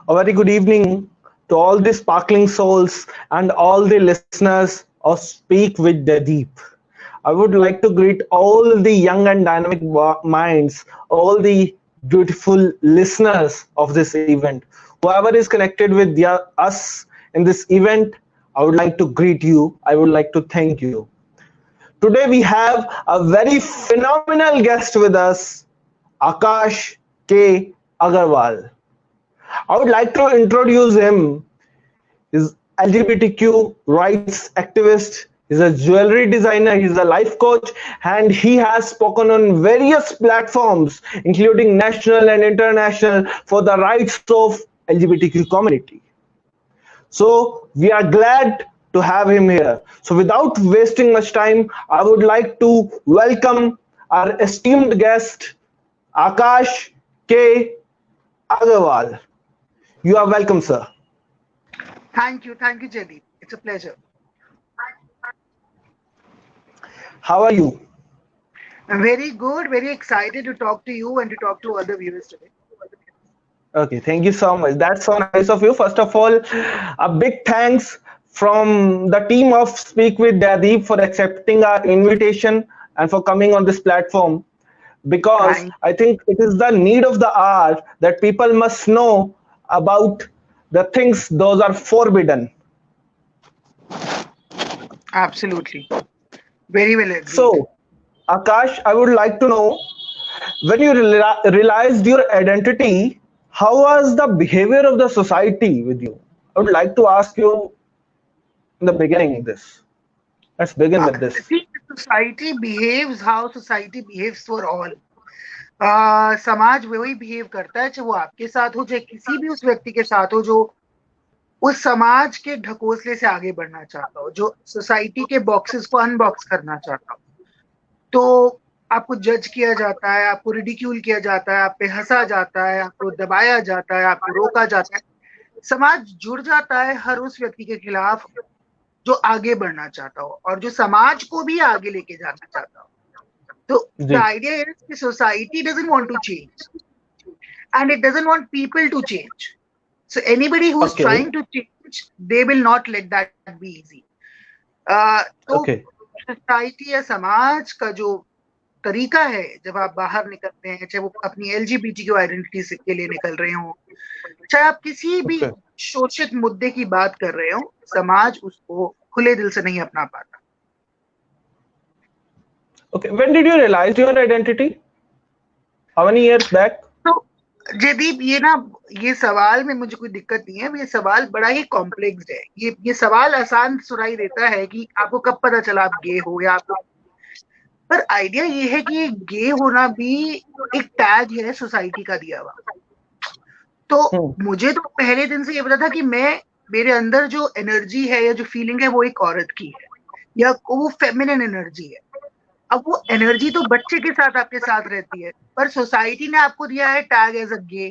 A very good evening to all the sparkling souls and all the listeners of Speak with the Deep. I would like to greet all the young and dynamic minds, all the beautiful listeners of this event. Whoever is connected with us in this event, I would like to greet you. I would like to thank you. Today we have a very phenomenal guest with us, Akash K. Agarwal. I would like to introduce him. He's LGBTQ rights activist. He's a jewelry designer. He's a life coach, and he has spoken on various platforms, including national and international, for the rights of LGBTQ community. So we are glad to have him here. So without wasting much time, I would like to welcome our esteemed guest, Akash K. Agarwal. You are welcome, sir. Thank you, Jaideep. It's a pleasure. How are you? I'm very good, very excited to talk to you and to talk to other viewers today. Okay, thank you so much. That's so nice of you. First of all, a big thanks from the team of Speak with Dadeep for accepting our invitation and for coming on this platform, because Thank I think it is the need of the hour that people must know about the things those are forbidden. Absolutely. Very well agreed. So, Akash, I would like to know, when you realized your identity, how was the behavior of the society with you? I would like to ask you in the beginning this. Let's begin with I this. think society behaves how society behaves for all. समाज वही behave करता है चाहे वो आपके साथ हो चाहे किसी भी उस व्यक्ति के साथ हो जो उस समाज के ढकोसले से आगे बढ़ना चाहता हो, जो सोसाइटी के बॉक्सेस को अनबॉक्स करना चाहता हो। तो आपको जज किया जाता है, आपको रिडिक्यूल किया जाता है, आप पे हंसा जाता है, आपको दबाया जाता है, आपको रोका जाता है। समाज जुड़ जाता है हर उस व्यक्ति के खिलाफ जो आगे बढ़ना चाहता हो और जो समाज को भी आगे लेके जाना चाहता हो। तो द जी. आइडिया इज कि society doesn't want to change and it doesn't want people to change. So anybody who's Okay. trying to change, they will not let that be easy. तो Okay. सोसाइटी या समाज का जो तरीका है जब आप बाहर निकलते हैं, चाहे वो अपनी LGBTQ आइडेंटिटी के लिए निकल रहे हो, चाहे आप किसी भी Okay. शोषित मुद्दे की बात कर रहे हो, समाज उसको खुले दिल से नहीं अपना पाता। Okay. When did you realize your identity? How many years back? तो जयदीप, ये सवाल में मुझे कोई दिक्कत नहीं है। ये सवाल बड़ा ही कॉम्प्लेक्स है। ये सवाल आसान सुनाई देता है कि आपको कब पता चला आप गे हो या आपको, पर आइडिया ये है कि गे होना भी एक टैग है सोसाइटी का दिया हुआ। तो मुझे तो पहले दिन से ये पता था कि मेरे अंदर जो एनर्जी है या जो फीलिंग है वो एक औरत की है या वो फेमिनिन एनर्जी है। अब वो एनर्जी तो बच्चे के साथ आपके साथ रहती है, पर सोसाइटी ने आपको दिया है टैग एज अ गे।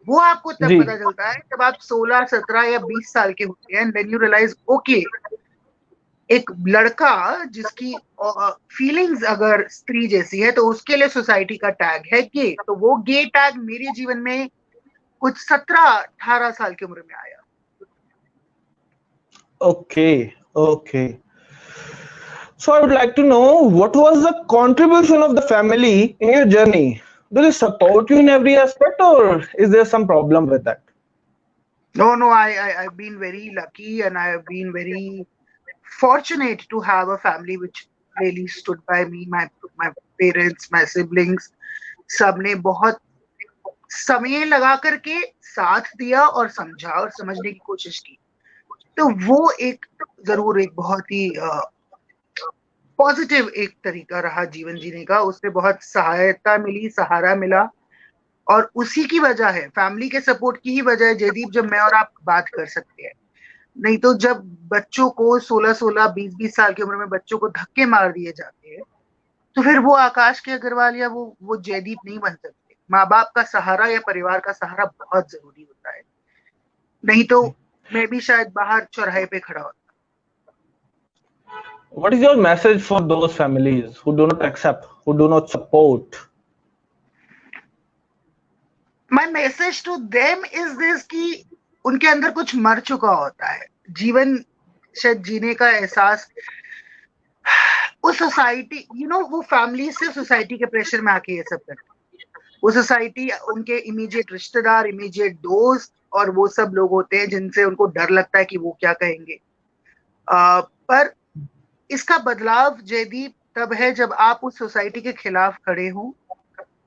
वो आपको तब जी. पता चलता है जब आप 16, 17 या 20 साल के होते हैं and when you realise okay, एक लड़का जिसकी फीलिंग्स अगर स्त्री जैसी है तो उसके लिए सोसाइटी का टैग है गे। तो वो गे टैग मेरे जीवन में कुछ 17-18 साल की उम्र में आया। Okay. Okay. So I would like to know, what was the contribution of the family in your journey? Do they support you in every aspect, or is there some problem with that? No, I've been very lucky and I have been very fortunate to have a family which really stood by me. My parents, my siblings, सबने बहुत समय लगा करके साथ दिया और समझा और समझने की कोशिश की। तो वो एक जरूर एक बहुत ही पॉजिटिव एक तरीका रहा जीवन जीने का। उससे बहुत सहायता मिली, सहारा मिला और उसी की वजह है, फैमिली के सपोर्ट की ही वजह है जयदीप, जब मैं और आप बात कर सकते हैं। नहीं तो जब बच्चों को 16-16, 20-20 साल की उम्र में बच्चों को धक्के मार दिए जाते हैं तो फिर वो आकाश के अग्रवाल या वो जयदीप नहीं बन सकते। माँ बाप का सहारा या परिवार का सहारा बहुत जरूरी होता है, नहीं तो मैं भी शायद बाहर चौराहे पे खड़ा होता। What is your message for those families who do not accept, who do not support? My message to them is this कि उनके अंदर कुछ मर चुका होता है, जीवन शायद जीने का एहसास। उस सोसाइटी वो फैमिली सिर्फ सोसाइटी के प्रेशर में आके ये सब करती है। वो सोसाइटी उनके इमीडिएट रिश्तेदार, इमीडिएट दोस्त और वो सब लोग होते हैं जिनसे उनको डर लगता है कि वो क्या कहेंगे। पर इसका बदलाव जयदीप तब है जब आप उस सोसाइटी के खिलाफ खड़े हों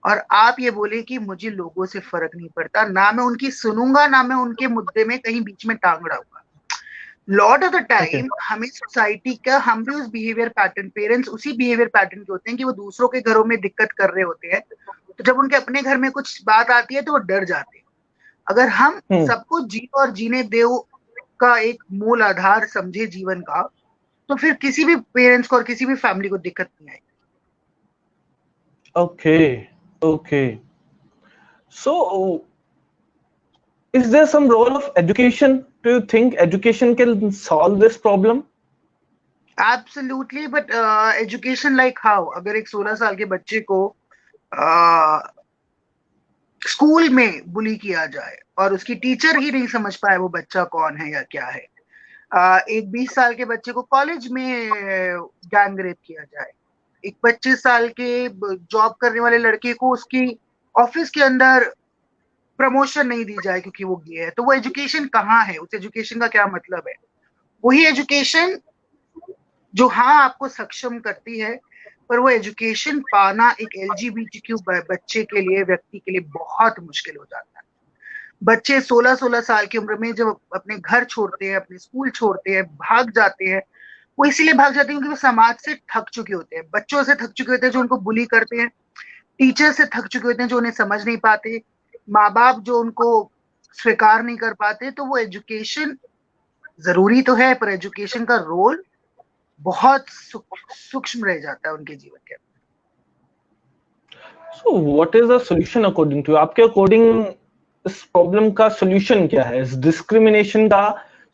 और आप ये बोले कि मुझे लोगों से फर्क नहीं पड़ता, ना मैं उनकी सुनूंगा, ना मैं उनके मुद्दे में कहीं बीच में टांग अड़ाऊंगा। Lot of the Okay. Time हमें सोसाइटी का, हम भी उस बिहेवियर पैटर्न, पेरेंट्स उसी बिहेवियर पैटर्न के होते हैं कि वो दूसरों के घरों में दिक्कत कर रहे होते हैं, तो जब उनके अपने घर में कुछ बात आती है तो वो डर जाते हैं। अगर हम Hmm. सबको जी और जीने दो का एक मूल आधार समझे जीवन का, तो फिर किसी भी पेरेंट्स को और किसी भी फैमिली को दिक्कत नहीं आएगी। Okay. Okay. So, is there some role of education? Do you think education can solve this problem? Absolutely, but education like how? अगर एक 16 साल के बच्चे को स्कूल में बुली किया जाए और उसकी टीचर ही नहीं समझ पाए वो बच्चा कौन है या क्या है, एक 20 साल के बच्चे को कॉलेज में गैंग रेप किया जाए, एक 25 साल के जॉब करने वाले लड़के को उसकी ऑफिस के अंदर प्रमोशन नहीं दी जाए क्योंकि वो गे है, तो वो एजुकेशन कहाँ है? उस एजुकेशन का क्या मतलब है? वही एजुकेशन जो हाँ आपको सक्षम करती है, पर वो एजुकेशन पाना एक एलजीबीटीक्यू बच्चे के लिए, व्यक्ति के लिए बहुत मुश्किल हो जाता है। बच्चे 16-16 साल की उम्र में जब अपने घर छोड़ते हैं, अपने स्कूल छोड़ते हैं, भाग जाते हैं, वो इसीलिए भाग जाते हैं क्योंकि वो समाज से थक चुके होते हैं, बच्चों से थक चुके होते हैं जो उनको बुली करते हैं, टीचर से थक चुके होते हैं जो उन्हें समझ नहीं पाते, माँ बाप जो उनको स्वीकार नहीं कर पाते। तो वो एजुकेशन जरूरी तो है, पर एजुकेशन का रोल बहुत सूक्ष्म रह जाता है उनके जीवन के। So, what is the solution according to you? आपके अकॉर्डिंग इस प्रॉब्लम का सॉल्यूशन क्या है? इस डिस्क्रिमिनेशन का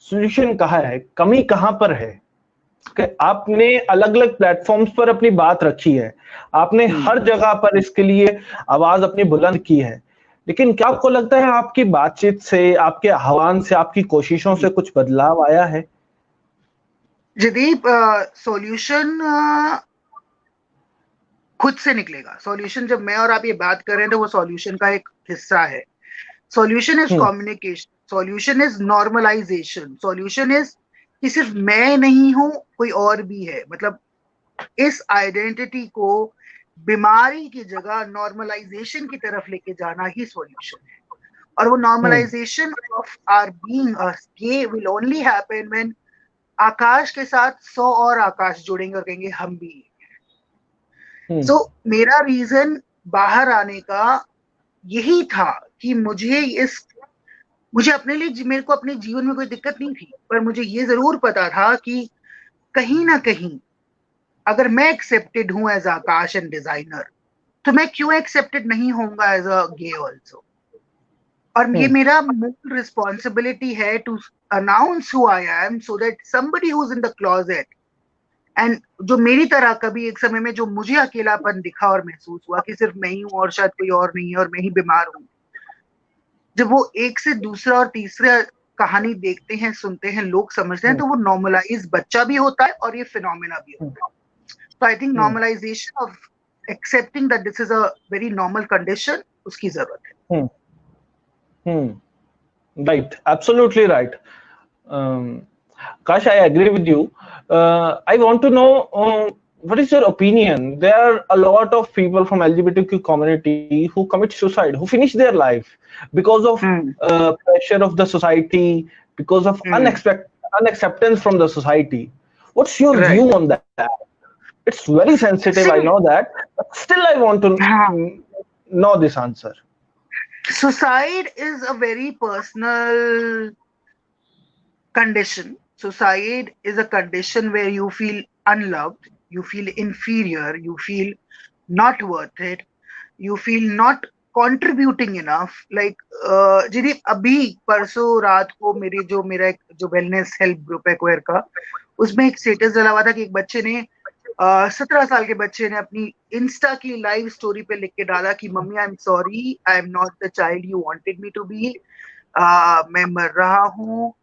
सॉल्यूशन कहाँ है? कमी कहाँ पर है? कि आपने अलग अलग प्लेटफॉर्म्स पर अपनी बात रखी है, आपने हर जगह पर इसके लिए आवाज अपनी बुलंद की है, लेकिन क्या आपको लगता है आपकी बातचीत से, आपके आह्वान से, आपकी कोशिशों से कुछ बदलाव आया है? जदीप, सॉल्यूशन खुद से निकलेगा। सॉल्यूशन जब मैं और आप ये बात कर रहे हैं तो वो सॉल्यूशन का एक हिस्सा है। Solution is communication, solution is normalisation, solution is कि सिर्फ मैं नहीं हूं, कोई और भी है। मतलब इस आइडेंटिटी को बीमारी की जगह नॉर्मलाइजेशन की तरफ लेके जाना ही सॉल्यूशन है। और वो normalisation of our being us gay will only happen when Akash के साथ 100 और आकाश जुड़ेंगे और कहेंगे हम भी। सो मेरा रीजन बाहर आने का यही था कि मुझे अपने लिए, मेरे को अपने जीवन में कोई दिक्कत नहीं थी, पर मुझे ये जरूर पता था कि कहीं ना कहीं अगर मैं एक्सेप्टेड हूं एज आकाश एंड डिजाइनर, तो मैं क्यों एक्सेप्टेड नहीं होऊंगा एज अ गे ऑल्सो। और ये मेरा मूल रिस्पॉन्सिबिलिटी है to announce who I am, so that somebody who is in the closet and जो मेरी तरह कभी एक समय में जो मुझे अकेलापन दिखा और महसूस हुआ कि सिर्फ मैं ही हूं और शायद कोई और नहीं है और मैं ही बीमार हूं, जब वो एक से दूसरा और तीसरा कहानी देखते हैं, सुनते हैं, लोग समझते हैं, तो वो नॉर्मलाइज बच्चा भी होता है और ये फिनोमेना भी होता है। तो I think normalisation of accepting that this is a very normal condition, उसकी जरूरत है। Right, absolutely right. Kash, I agree with you. I want to know what is your opinion? There are a lot of people from LGBTQ community who commit suicide, who finish their life because of pressure of the society, because of unacceptance from the society. What's your view on that? It's very sensitive, I know that, but still I want to know this answer. Suicide is a very personal condition. Suicide is a condition where you feel unloved, you feel inferior, you feel not worth it, you feel not contributing enough. Like जिदी अभी परसों रात को मेरा एक जो wellness help group है queer का, उसमें एक स्टेटस डला हुआ था कि एक बच्चे ने 17 साल के बच्चे ने अपनी इंस्टा की लाइव स्टोरी पे लिख के डाला कि mummy I am sorry, I am not the child you wanted me to be, मैं मर रहा हूँ,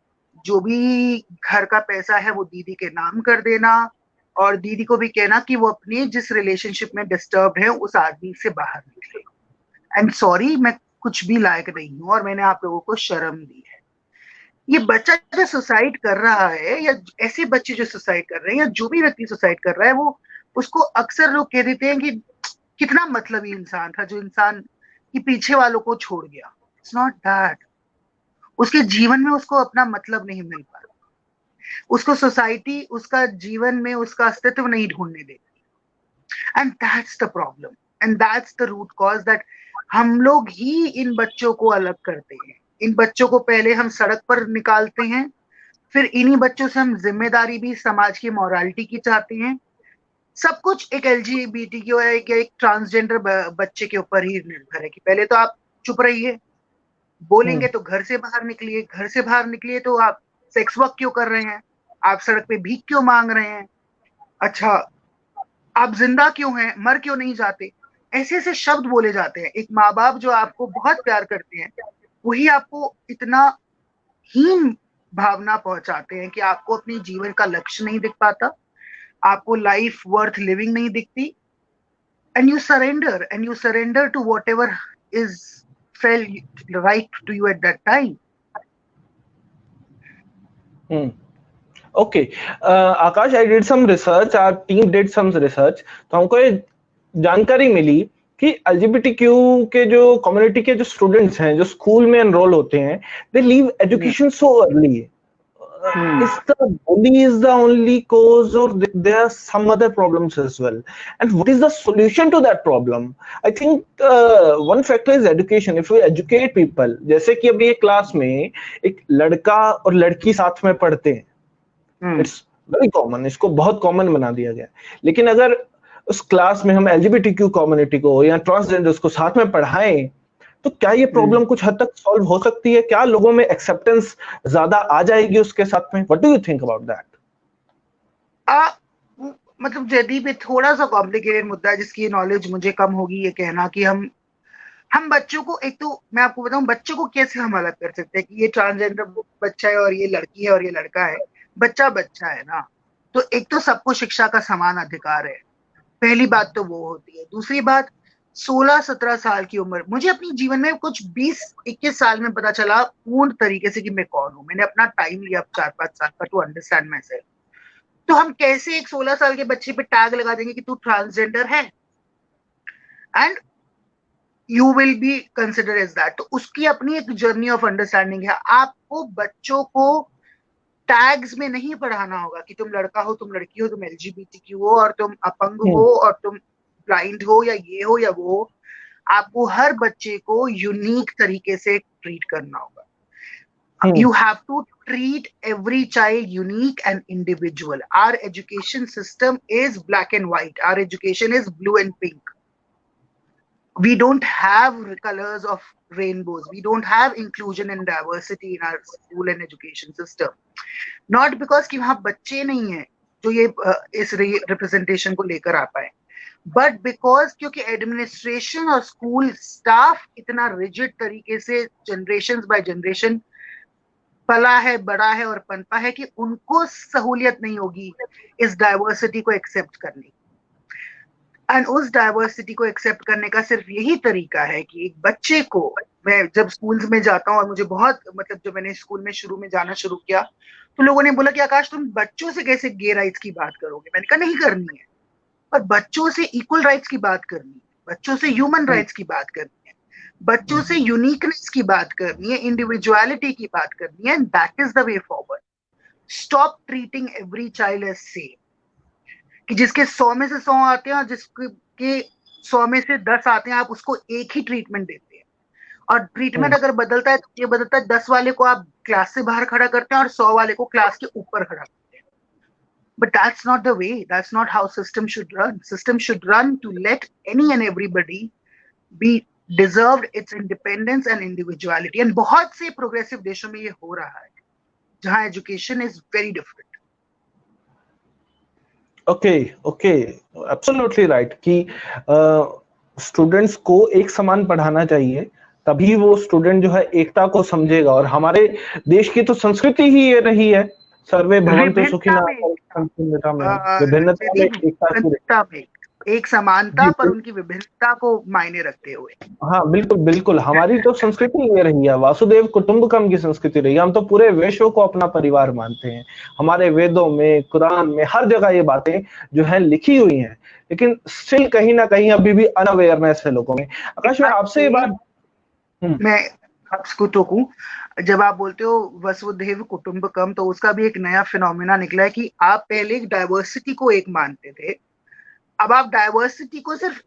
जो भी घर का पैसा है वो दीदी के नाम कर देना, और दीदी को भी कहना कि वो अपने जिस रिलेशनशिप में डिस्टर्ब है उस आदमी से बाहर निकले, एंड सॉरी मैं कुछ भी लायक नहीं हूँ और मैंने आप लोगों को शर्म दी है। ये बच्चा जो सुसाइड कर रहा है, या ऐसे बच्चे जो सुसाइड कर रहे हैं, या जो भी व्यक्ति सुसाइड कर रहा है, वो उसको अक्सर लोग कह देते हैं कि कितना मतलबी इंसान था जो इंसान की पीछे वालों को छोड़ गया। It's not that. उसके जीवन में उसको अपना मतलब नहीं मिल पा रहा, उसको सोसाइटी उसका जीवन में उसका अस्तित्व नहीं ढूंढने देती, and that's the problem, and that's the root cause, that हम लोग ही इन बच्चों को अलग करते हैं। इन बच्चों को पहले हम सड़क पर निकालते हैं, फिर इन्हीं बच्चों से हम जिम्मेदारी भी समाज की मोरालिटी की चाहते हैं। सब कुछ एक LGBTQ या एक ट्रांसजेंडर बच्चे के ऊपर ही निर्भर है कि पहले तो आप चुप रहिए, बोलेंगे तो घर से बाहर निकलिए, घर से बाहर निकलिए तो आप सेक्स वर्क क्यों कर रहे हैं, आप सड़क पे भीख क्यों मांग रहे हैं, अच्छा आप जिंदा क्यों हैं, मर क्यों नहीं जाते। ऐसे ऐसे शब्द बोले जाते हैं। एक माँ बाप जो आपको बहुत प्यार करते हैं वही आपको इतना हीन भावना पहुंचाते हैं कि आपको अपने जीवन का लक्ष्य नहीं दिख पाता, आपको लाइफ वर्थ लिविंग नहीं दिखती, and you surrender to whatever is felt right to you at that time. Okay, Akash, I did some research. Our team did some research. तो हमको ये जानकारी मिली कि LGBTQ के जो कम्युनिटी के जो स्टूडेंट्स हैं जो स्कूल में एनरोल होते हैं, they leave education so early. Is the bully is the only cause, or there are some other problems as well? And what is the solution to that problem? I think one factor is education. If we educate people, जैसे कि अभी एक class में एक लड़का और लड़की साथ में पढ़ते हैं, इट्स वेरी कॉमन, इसको बहुत कॉमन बना दिया गया। लेकिन अगर उस क्लास में हम LGBTQ कम्युनिटी को या ट्रांसजेंडर्स को साथ में पढ़ाएं, तो क्या ये प्रॉब्लम कुछ हद तक सॉल्व हो सकती है? क्या लोगों में एक्सेप्टेंस ज्यादा आ जाएगी उसके साथ में? What do you think about that? मतलब जयदीप ये थोड़ा सा कॉम्प्लिकेटेड मुद्दा है जिसकी नॉलेज मुझे कम होगी ये कहना कि हम बच्चों को, एक तो मैं आपको बताऊं बच्चों को कैसे हम अलग कर सकते हैं कि ये ट्रांसजेंडर बच्चा है और ये लड़की है और ये लड़का है। बच्चा बच्चा है ना, तो एक तो सबको शिक्षा का समान अधिकार है, पहली बात तो वो होती है। दूसरी बात, 16-17 साल की उम्र, मुझे अपने जीवन में कुछ 20-21 साल में पता चला पूर्ण तरीके से कि मैं कौन हूं। मैंने अपना टाइम लिया 4-5 साल का टू अंडरस्टैंड माई सेल्फ। तो हम कैसे एक 16 साल के बच्चे पे टैग लगा देंगे कि तू ट्रांसजेंडर है and you will be consider as that? तो उसकी अपनी एक जर्नी ऑफ अंडरस्टैंडिंग है। आपको बच्चों को टैग्स में नहीं पढ़ाना होगा कि तुम लड़का हो, तुम लड़की हो, तुम LGBTQ हो और तुम अपंग हो और तुम ब्लाइंड हो या ये हो या वो हो। आपको हर बच्चे को यूनिक तरीके से ट्रीट करना होगा। You have to treat every child unique and individual. Our education system is black and white. Our education is blue and pink. We don't have colors of rainbows. We don't have inclusion and diversity in our school and education system. Not because कि वहाँ बच्चे नहीं हैं जो ये इस representation को लेकर आ पाए, बट बिकॉज क्योंकि एडमिनिस्ट्रेशन और स्कूल स्टाफ इतना रिजिड तरीके से जनरेशन बाय जनरेशन पला है, बड़ा है और पनपा है कि उनको सहूलियत नहीं होगी इस डाइवर्सिटी को एक्सेप्ट करने की। एंड उस डाइवर्सिटी को एक्सेप्ट करने का सिर्फ यही तरीका है कि एक बच्चे को, मैं जब स्कूल्स में जाता हूँ और मुझे बहुत मतलब जब मैंने स्कूल में शुरू में जाना शुरू किया तो लोगों ने बोला कि आकाश तुम बच्चों से कैसे गे राइट्स की बात करोगे? मैंने कहा नहीं करनी है, पर बच्चों से इक्वल राइट्स की बात करनी है, बच्चों से ह्यूमन राइट्स की बात करनी है, बच्चों से यूनिकनेस की बात करनी है, इंडिविजुअलिटी की बात करनी है, and that is the way forward. Stop treating every child as same, कि जिसके 100 में से 100 आते हैं और जिसके 100 में से 10 आते हैं आप उसको एक ही ट्रीटमेंट देते हैं, और ट्रीटमेंट अगर बदलता है तो ये बदलता है 10 वाले को आप क्लास से बाहर खड़ा करते हैं और 100 वाले को क्लास के ऊपर खड़ा करते हैं। But that's not the way. That's not how system should run. System should run to let any and everybody be deserved its independence and individuality. And बहुत से progressive देशों में ये हो रहा है जहाँ education is very different. Okay, okay, absolutely right कि स्टूडेंट्स को एक समान पढ़ाना चाहिए, तभी वो स्टूडेंट जो है एकता को समझेगा। और हमारे देश की तो संस्कृति ही ये रही है, सर्वे भवन्तु विभिन्नता सुखिनः, में एकता। विभिन्नता में विभिन्नता में जयदीप, एकता की। विभिन्नता में एक समानता जी, पर उनकी विभिन्नता को मायने रखते हुए। हाँ, बिल्कुल, बिल्कुल। हमारी तो संस्कृति ये रही है, वासुदेव कुटुम्बकम की संस्कृति रही है। हम तो पूरे विश्व को अपना परिवार मानते हैं। हमारे वेदों में, कुरान में, हर जगह ये बातें जो हैं लिखी हुई हैं। लेकिन स्टिल कहीं न कहीं अभी भी अनअवेयरनेस है लोगों में। आकाश, मैं आपसे ये बात। हुँ, मैं आपको टोकूं, जब आप बोलते हो वसुधैव कुटुंबकम, तो उसका भी एक नया फिनोमिना निकला है कि आप पहले डाइवर्सिटी को एक मानते थे, अब आप डाइवर्सिटी को सिर्फ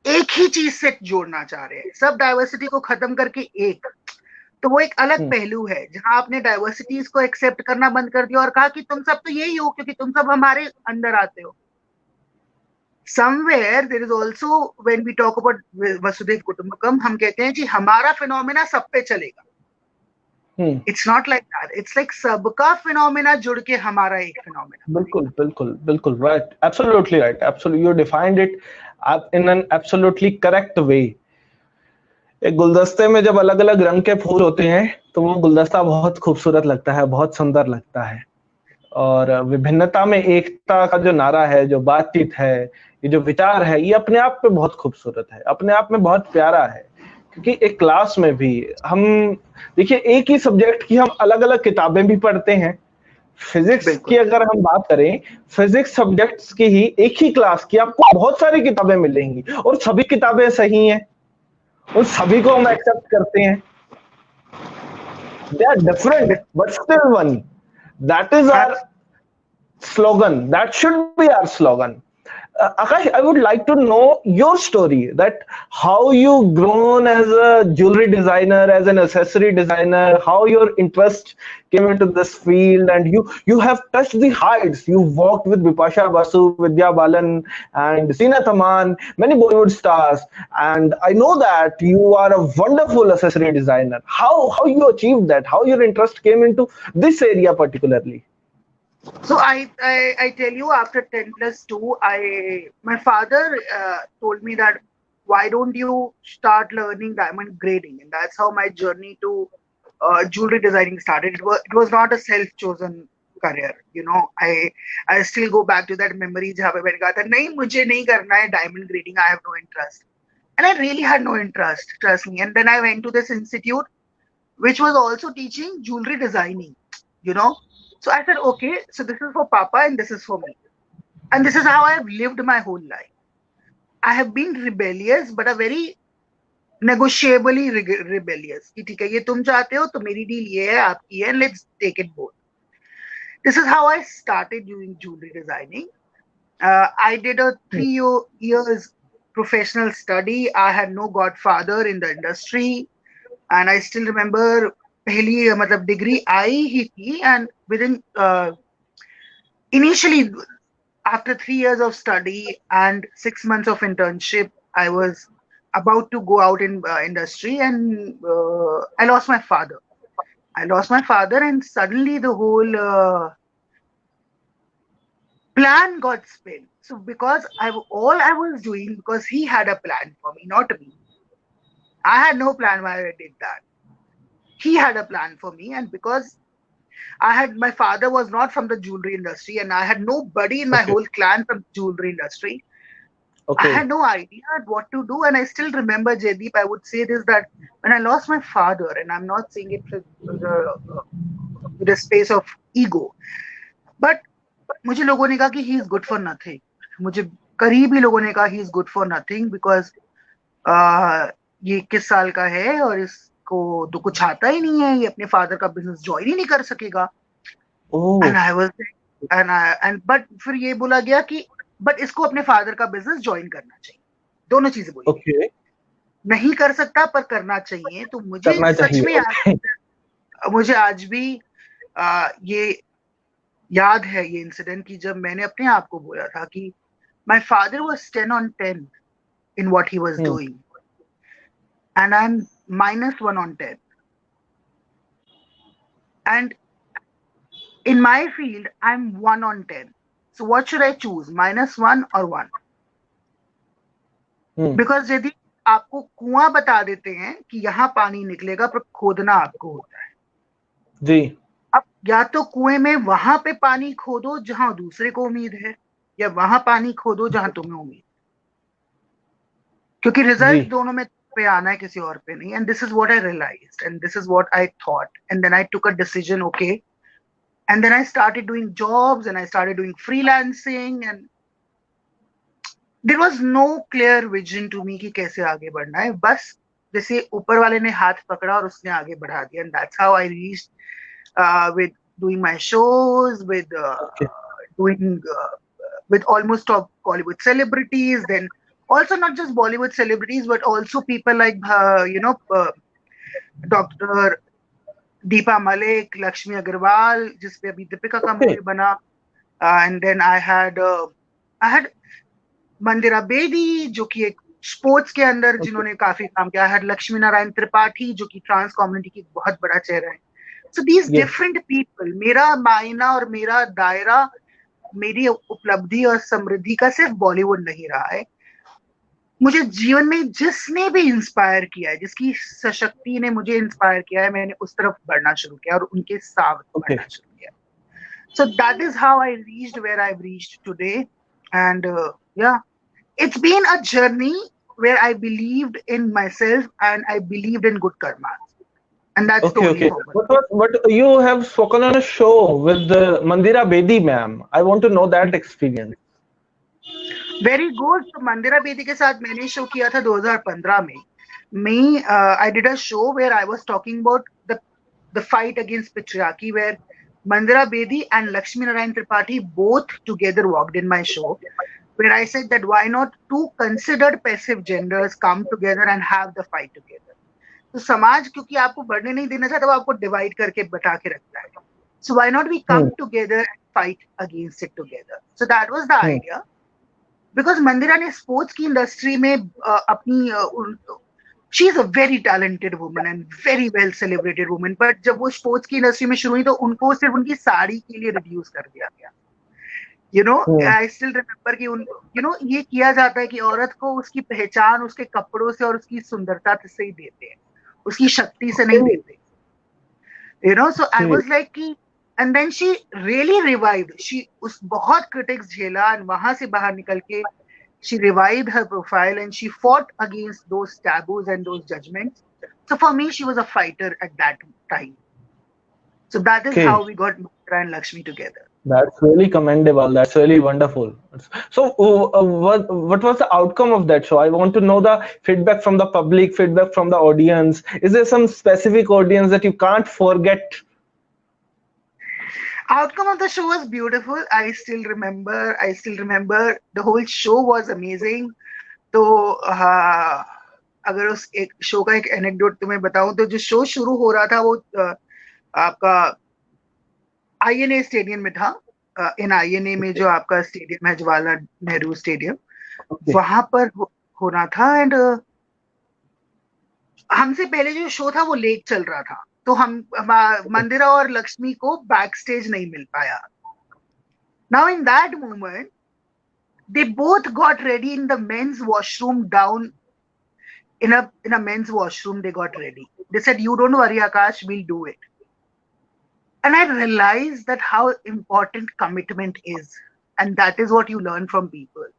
एक ही चीज से जोड़ना चाह रहे हैं, सब डाइवर्सिटी को खत्म करके एक। तो वो एक अलग हुँ, पहलू है जहां आपने डाइवर्सिटीज को एक्सेप्ट करना बंद कर दिया और कहा कि तुम सब तो यही हो क्योंकि तुम सब हमारे अंदर आते हो। Somewhere there is also, when we talk about वसुधैव कुटुंबकम, हम कहते हैं कि हमारा फिनोमिना सब पे चलेगा। हुँ। It's not like that, it's like सबका फिनोमिना जुड़ के हमारा एक फिनोमिना बिल्कुल, बनेगा। बिल्कुल, बिल्कुल right, absolutely right, you defined it in an absolutely correct way. एक गुलदस्ते में जब अलग-अलग रंग के फूल होते हैं, तो वो गुलदस्ता बहुत खूबसूरत लगता है, बहुत सुंदर लगता है। और विभिन्नता में एकता का जो नारा है, जो बातचीत है, ये जो विचार है, ये अपने आप में बहुत खूबसूरत है, अपने आप में बहुत प्यारा है। क्योंकि एक क्लास में भी हम, देखिए, एक ही सब्जेक्ट की हम अलग-अलग किताबें भी पढ़ते हैं। फिजिक्स की बिल्कुल। अगर हम बात करें, फिजिक्स सब्जेक्ट्स की ही एक ही क्लास की आपको बहुत सारी किताबें मिलेंगी, और सभी किताबें सही हैं, उन सभी को हम एक्सेप्ट करते हैं। They are different, but still one. That is our slogan. That should be our slogan. Akash, I would like to know your story, that how you grown as a jewelry designer, as an accessory designer, how your interest came into this field, and you have touched the heights. You worked with Bipasha Basu, Vidya Balan, and Seenat Aman, many Bollywood stars, and I know that you are a wonderful accessory designer. How you achieved that? How your interest came into this area particularly? So I tell you, after 10 plus 2, my father told me that why don't you start learning diamond grading, and that's how my journey to jewelry designing started. It was not a self chosen career, you know. I still go back to that memory जहाँ पे मैंने कहा था नहीं मुझे नहीं करना है diamond grading, I have no interest, and I really had no interest, trust me. And then I went to this institute which was also teaching jewelry designing, you know. So I said, okay, so this is for Papa and this is for me. And this is how I have lived my whole life. I have been rebellious, but a very negotiably rebellious. कि ठीक है ये तुम चाहते हो तो मेरी deal ये है आपकी है, let's take it both. This is how I started doing jewelry designing. I did a 3 years professional study. I had no godfather in the industry. And I still remember पहली मतलब डिग्री आई ही थी, and within initially after 3 years of study and 6 months of internship, I was about to go out in industry, and I lost my father. I lost my father, and suddenly the whole plan got spin. So because all I was doing because he had a plan for me, not me. I had no plan why I did that. He had a plan for me, and because my father was not from the jewelry industry, and I had nobody in my Okay, whole clan from jewelry industry. I had okay, no idea what to do. And I still remember, Jaydeep, I would say this, that when I lost my father, and I'm not saying it with a space of ego, but मुझे लोगों ने कहा कि he is good for nothing. मुझे करीबी लोगों ने कहा he is good for nothing because ये 21 साल का है और इसको तो कुछ आता ही नहीं है, ये अपने फादर का बिजनेस ज्वाइन ही नहीं कर सकेगा. And oh, I was and but फिर ये बोला गया कि बट इसको अपने फादर का बिजनेस ज्वाइन करना चाहिए. दोनों चीजें बोली गई. okay, नहीं कर सकता पर करना चाहिए. तो मुझे करना सच चाहिए, में okay, मुझे आज भी ये याद है ये इंसिडेंट कि जब मैंने अपने आप को बोला था कि my father was 10 on 10 in what he was hmm, doing, and I'm -1 on 10. And in my field, I'm 1 on 10. So what should I choose? -1 or 1? Because यदि आपको कुआं बता देते हैं कि यहाँ पानी निकलेगा, पर खोदना आपको होता है जी। अब या तो कुएं में वहां पे पानी खोदो जहां दूसरे को उम्मीद है, या वहां पानी खोदो जहां तुम्हें उम्मीद, क्योंकि रिजल्ट दोनों में पे आना है, किसी और पे नहीं. And this is what I realised and this is what I thought and then I took a decision. Okay. And then I started doing jobs and I started doing freelancing and there was no clear vision to me कि कैसे आगे बढ़ना है. बस जैसे ऊपर वाले ने हाथ पकड़ा और उसने आगे बढ़ा दिया. And that's how I reached with doing my shows, with doing with almost top Bollywood celebrities, then also not just Bollywood celebrities, but also people like Dr. Deepa Malik, Lakshmi Agarwal, जिसपे अभी दीपिका का movie बना, and then I had मंदिरा बेदी, जो कि एक sports के अंदर जिन्होंने काफी काम किया. I had लक्ष्मी नारायण त्रिपाठी, जो कि ट्रांस कम्युनिटी की बहुत बड़ा चेहरा है. So these different people, मेरा मायना और मेरा दायरा, मेरी उपलब्धि और समृद्धि का सिर्फ बॉलीवुड नहीं रहा है. मुझे जीवन में जिसने भी इंस्पायर किया है, जिसकी सशक्ति ने मुझे इंस्पायर किया है, मैंने उस तरफ बढ़ना शुरू किया और उनके साथ बढ़ना शुरू किया. So that is how I reached where I've reached today. And yeah, it's been a journey where I believed in myself and I believed in good karma. And that's the only formula. But you have spoken on a show with Mandira Bedi ma'am. I want to know that experience. Very good. So Mandira Bedi के साथ मैंने show किया था 2015 में. I did a show where I was talking about the fight against patriarchy, where Mandira Bedi and Lakshmi Narayan Tripathi both together walked in my show, where I said that why not two considered passive genders come together and have the fight together. तो समाज क्योंकि आपको बढ़ने नहीं देना चाहता, वो आपको डिवाइड करके बटा के रखता है. So why not we come together and fight against it together? So that was the idea. Because मंदिरा ने स्पोर्ट्स की इंडस्ट्री में अपनी she is a very talented woman and very well celebrated woman, but जब वो sports की industry में शुरू हुई तो उनको सिर्फ उनकी साड़ी के लिए रिड्यूस कर दिया गया. I still remember कि ये किया जाता है कि औरत को उसकी पहचान उसके कपड़ों से और उसकी सुंदरता से ही देते हैं, उसकी शक्ति से नहीं देते. So I was like कि and then she really revived. उस बहुत critics झेला and वहां से बाहर निकल के she revived her profile and she fought against those taboos and those judgments. So for me, she was a fighter at that time. So that is how we got Mandira and Lakshmi together. That's really commendable. That's really wonderful. So what was the outcome of that show? I want to know the feedback from the public, feedback from the audience. Is there some specific audience that you can't forget? Outcome of the show was beautiful. I still remember. The whole show was amazing. तो अगर उस एक show का एक anecdote तुम्हें बताऊं तो जो शो शुरू हो रहा था वो आपका INA स्टेडियम में था. इन INA में जो आपका स्टेडियम है जवाहरलाल नेहरू स्टेडियम, वहां पर होना था. एंड हमसे पहले जो शो था वो लेट चल रहा था, तो हम मंदिरा और लक्ष्मी को बैक स्टेज नहीं मिल पाया. Now in that moment they both got ready in the men's washroom down in a men's washroom. They got ready. They said, "You don't worry, Akash, we'll do it." And I realized that how important commitment is, and that is what you learn from people.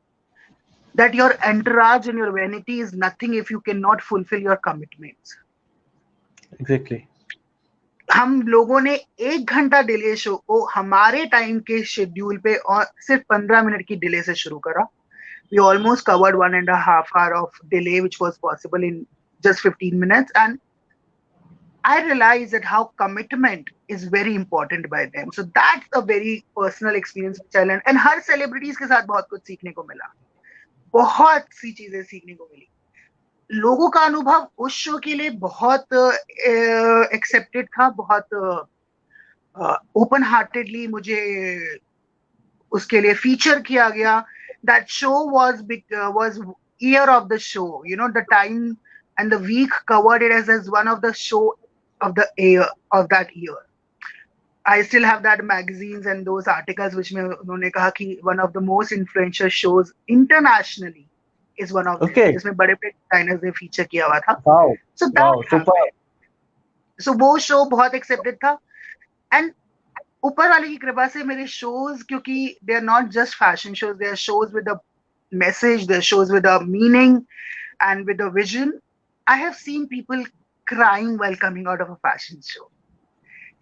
That your entourage and your vanity is nothing if you cannot fulfill your commitments. Exactly. हम लोगों ने 1 घंटा delay show को हमारे time के schedule पे और सिर्फ 15 मिनट की डिले से शुरू करा. We almost covered 1.5 hour of delay, which was possible in just 15 minutes. And I realized that how commitment is very important by them. So that's a very personal experience which I learned. And her celebrities के साथ बहुत कुछ सीखने को मिला, बहुत सी चीजें सीखने को मिली. लोगों का अनुभव उस शो के लिए बहुत एक्सेप्टेड था, बहुत ओपन हार्टेडली मुझे उसके लिए फीचर किया गया. That show was year of the show. The time and the week covered it as one of the show of the year of that year. I still have that magazines and those articles which में उन्होंने कहा कि one of the most influential shows internationally is one of them, Okay. जिसमें बड़े बड़े designers ने feature किया हुआ था. Wow. So Wow. that Super. happened. So वो show बहुत accepted था. And ऊपर वाले की कृपा से मेरे shows, क्योंकि they are not just fashion shows, they are shows with a message, they are shows with a meaning and with a vision. I have seen people crying while coming out of a fashion show.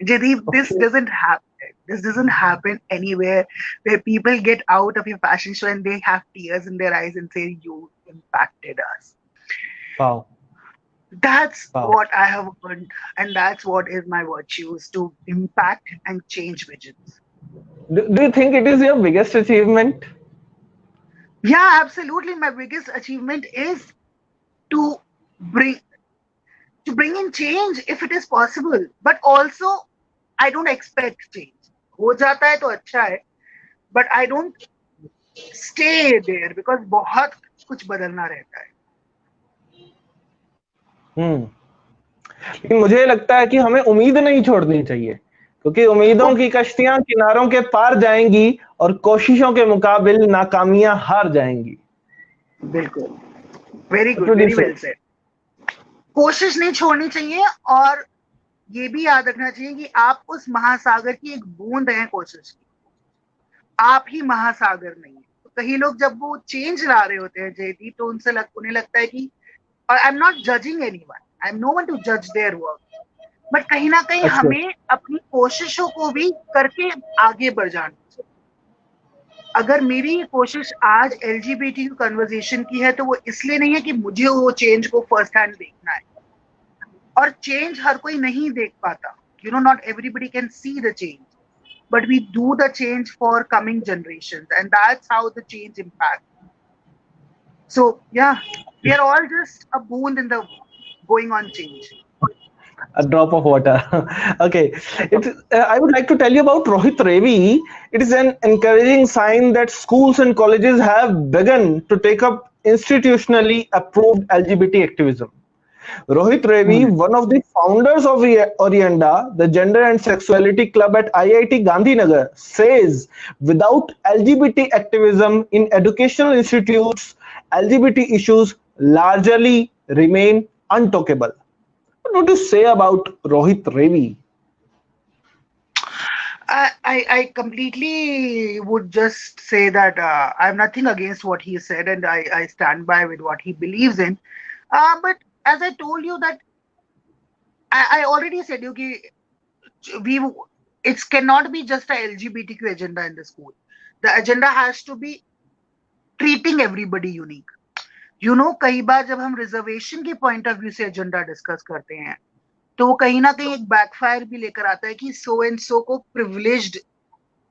Jaideep, this Okay. doesn't happen. This doesn't happen anywhere where people get out of your fashion show and they have tears in their eyes and say, "You impacted us." Wow. That's Wow. what I have learned, and that's what is my virtues, to impact and change visions. Do you think it is your biggest achievement? Yeah, absolutely. My biggest achievement is to bring in change if it is possible. But also, I don't expect change. हो जाता है तो अच्छा है, but I don't stay there because बहुत कुछ बदलना रहता है. लेकिन मुझे लगता है कि हमें उम्मीद नहीं छोड़नी चाहिए, क्योंकि उम्मीदों की कश्तियां किनारों के पार जाएंगी और कोशिशों के मुकाबिल नाकामियां हार जाएंगी. बिल्कुल. Very good, very well said. कोशिश नहीं छोड़नी चाहिए, और ये भी याद रखना चाहिए कि आप उस महासागर की एक बूंद हैं कोशिश की, आप ही महासागर नहीं है. तो कई लोग जब वो चेंज ला रहे होते हैं जयदीप, तो उन्हें लगता है कि, और I am not judging anyone, I am no one to जज देयर वर्क, बट कहीं ना कहीं हमें अपनी कोशिशों को भी करके आगे बढ़ जाना चाहिए. अगर मेरी कोशिश आज एलजीबीटी कन्वर्सेशन की है, तो वो इसलिए नहीं है कि मुझे वो चेंज को फर्स्ट हैंड देखना है, और चेंज हर कोई नहीं देख पाता. You know, not everybody can see the change, but we do the change for coming generations, and that's how the change impacts. So yeah, we are all just a boon in the going on change. A drop of water. Okay. I would like to tell you about Rohit Revi. It is an encouraging sign that schools and colleges have begun to take up institutionally approved LGBT activism. Rohit Revi, one of the founders of Orienda, the Gender and Sexuality Club at IIT Gandhinagar, says without LGBT activism in educational institutes, LGBT issues largely remain untalkable. What do you say about Rohit Revi? I completely would just say that I have nothing against what he said, and I stand by with what he believes in. But as I told you that I already said you it cannot be just a LGBTQ agenda in the school. The agenda has to be treating everybody unique. You know, कई बार जब हम reservation के point of view से agenda discuss करते हैं, तो वो कहीं ना कहीं एक बैकफायर भी लेकर आता है कि सो एंड सो को प्रिविलेज्ड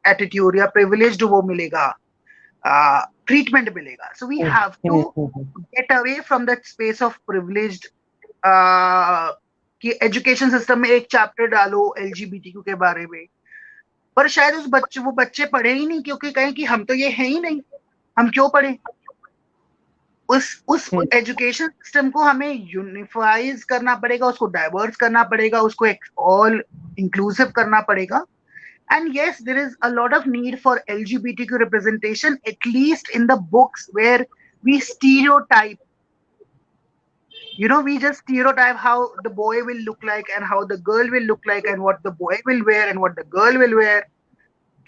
एटीट्यूड या प्रिविलेज्ड वो मिलेगा, ट्रीटमेंट मिलेगा. So we have to get away from that space of privileged कि एजुकेशन सिस्टम में एक चैप्टर डालो एलजीबीटीक्यू के बारे में, पर शायद वो बच्चे पढ़े ही नहीं, क्योंकि कहें कि हम तो ये है ही नहीं, हम क्यों पढ़े. उस एजुकेशन सिस्टम को हमें यूनिफाइज करना पड़ेगा, उसको डाइवर्स करना पड़ेगा, उसको एक ऑल इंक्लूसिव करना पड़ेगा. And yes, there is a lot of need for LGBTQ representation, at least in the books where we stereotype. You know, we just stereotype how the boy will look like and how the girl will look like and what the boy will wear and what the girl will wear.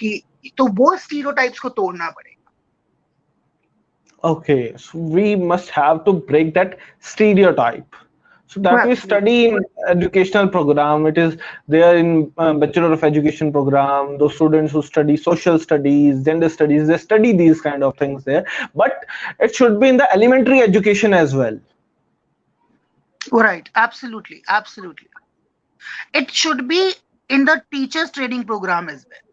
तो वो stereotypes को तोड़ना पड़ेगा. Okay, so we must have to break that stereotype. So that we study in educational program. It is there in Bachelor of Education program. Those students who study social studies, gender studies, they study these kind of things there. But it should be in the elementary education as well. Right, absolutely, absolutely. It should be in the teachers training program as well.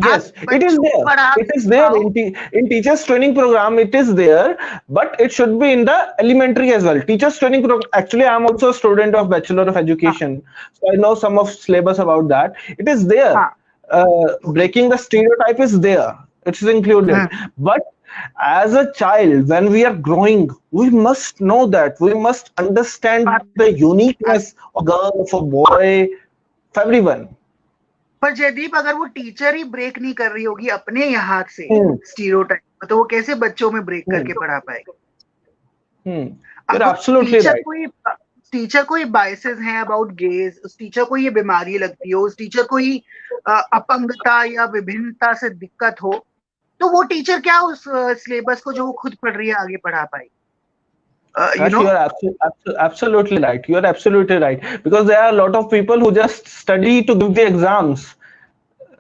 Yes, it is there. It is there in teachers training program. It is there, but it should be in the elementary as well. Teachers training program. Actually, I am also a student of Bachelor of Education, so I know some of syllabus about that. It is there. Breaking the stereotype is there. It is included. But as a child, when we are growing, we must know that we must understand the uniqueness of girl, of a boy, of everyone. पर जयदीप, अगर वो teacher ही break नहीं कर रही होगी अपने यहाँ से हम्म, स्टीरियोटाइप, तो वो कैसे बच्चों में ब्रेक करके हम्म, पढ़ा पाएगी? you're अगर absolutely right. टीचर को ही बायसेस हैं अबाउट गेज, उस टीचर को ये बीमारी लगती हो, उस टीचर को ही अपंगता या विभिन्नता से दिक्कत हो, तो वो टीचर क्या उस सिलेबस को जो वो खुद पढ़ रही है आगे पढ़ा पाएगी? You Ash, know? you are absolutely right. You are absolutely right. Because there are a lot of people who just study to give the exams.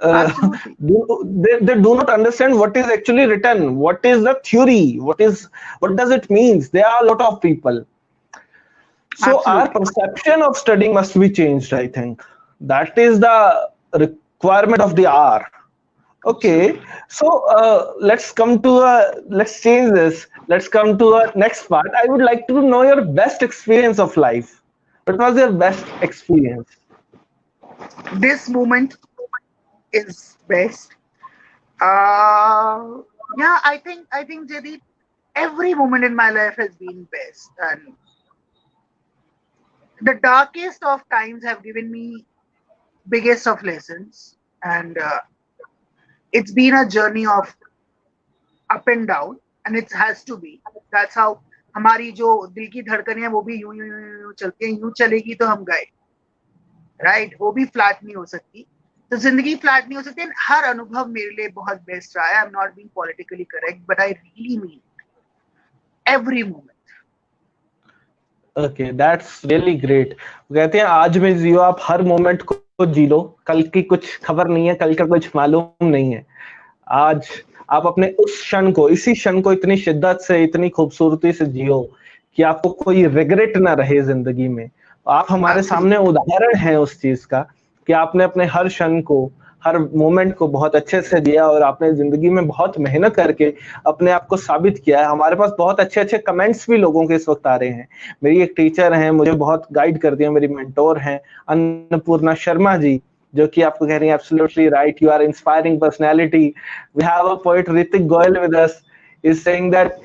Absolutely. They do not understand what is actually written, what is the theory, what does it means. There are a lot of people. So our Absolutely. perception of studying must be changed, I think. That is the requirement of the hour. Okay, so let's change this. Let's come to a next part. I would like to know your best experience of life. What was your best experience? This moment is best. Yeah, I think Jaideep, every moment in my life has been best, and the darkest of times have given me biggest of lessons, and it's been a journey of up and down, and it has to be. That's how हमारी जो दिल की धड़कन है वो भी यूं यूं यूं यूं चलती है, यूं चलेगी तो हम गए, राइट? वो भी फ्लैट नहीं हो सकती, तो जिंदगी फ्लैट नहीं हो सकती। हर अनुभव मेरे लिए बहुत बेस्ट रहा है। आई am not being politically correct, but I really mean every moment. Okay, that's really great. कहते हैं आज में जियो, आप हर मोमेंट को जी लो, कल की कुछ खबर नहीं है, कल का कुछ मालूम नहीं है। आज आप अपने उस क्षण को, इसी क्षण को इतनी शिद्दत से, इतनी खूबसूरती से जियो कि आपको कोई रिग्रेट ना रहे जिंदगी में। आप हमारे सामने उदाहरण हैं उस चीज का कि आपने अपने हर क्षण को, हर मोमेंट को बहुत अच्छे से दिया और आपने जिंदगी में बहुत मेहनत करके अपने आप को साबित किया है। हमारे पास बहुत अच्छे अच्छे कमेंट्स भी लोगों के इस वक्त आ रहे हैं। मेरी एक टीचर हैं, मुझे बहुत गाइड करती है, मेरी मेंटोर हैं अन्नपूर्णा शर्मा जी, जो कि आपको कह रही है absolutely right, you are inspiring personality. We have a poet Ritik Goyal with us, is saying that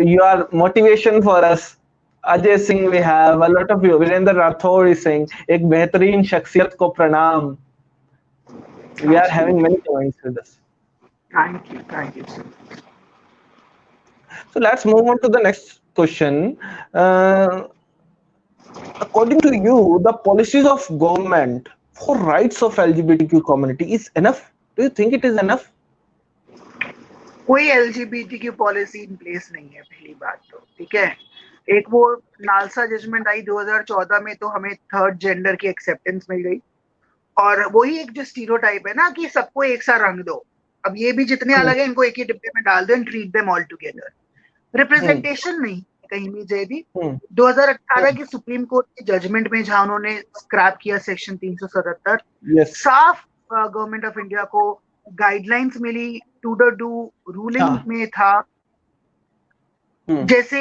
you are motivation for us. Ajay Singh, we have a lot of you. Virendra Rathore is saying एक बेहतरीन शख्सियत को प्रणाम. We are having many comments with us. Thank you sir. So let's move on to the next question. According to you, the policies of government for rights of LGBTQ community is enough? Do you think it is enough? कोई LGBTQ policy in place नहीं है, पहली बात तो, ठीक है। एक वो नालसा जजमेंट आई 2014 में, तो हमें थर्ड जेंडर की एक्सेप्टेंस मिल गई, और वही एक जो स्टीरियोटाइप है ना कि सबको एक सा रंग दो, अब ये भी जितने अलग है इनको एक ही डिब्बे में डाल दो and treat them all together. Representation नहीं कहीं भी जयदीप। 2018 की सुप्रीम कोर्ट के जजमेंट में जहां उन्होंने स्क्रैप किया सेक्शन 377, साफ गवर्नमेंट ऑफ इंडिया को गाइडलाइंस मिली, टू द डू रूलिंग में था, जैसे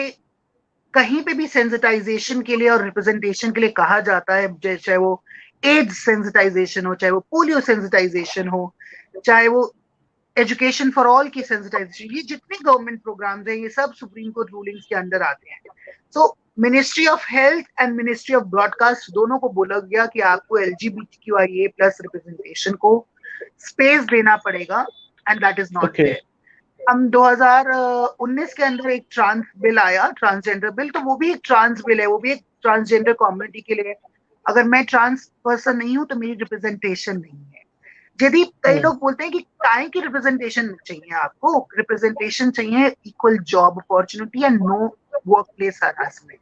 कहीं पे भी सेंसिटाइजेशन के लिए और रिप्रेजेंटेशन के लिए कहा जाता है, चाहे वो एड्स सेंसिटाइजेशन हो, चाहे वो पोलियो सेंसिटाइजेशन हो, चाहे वो एजुकेशन फॉर ऑल की सेंसिटाइजेशन, ये जितने गवर्नमेंट प्रोग्राम्स हैं ये सब सुप्रीम कोर्ट रूलिंग्स के अंदर आते हैं। सो ministry of health and ministry of broadcast दोनों को बोला गया कि आपको LGBTQIA+ रिप्रेजेंटेशन को स्पेस देना पड़ेगा, and that is not there. हम 2019 के अंदर एक ट्रांस बिल आया, ट्रांसजेंडर बिल, तो वो भी एक ट्रांस बिल है, वो भी एक ट्रांसजेंडर कम्युनिटी के लिए। अगर मैं ट्रांस पर्सन नहीं हूं तो मेरी रिप्रेजेंटेशन नहीं है। यदि कई लोग बोलते हैं कि काय की रिप्रेजेंटेशन चाहिए, आपको रिप्रेजेंटेशन चाहिए equal job opportunity and no workplace harassment.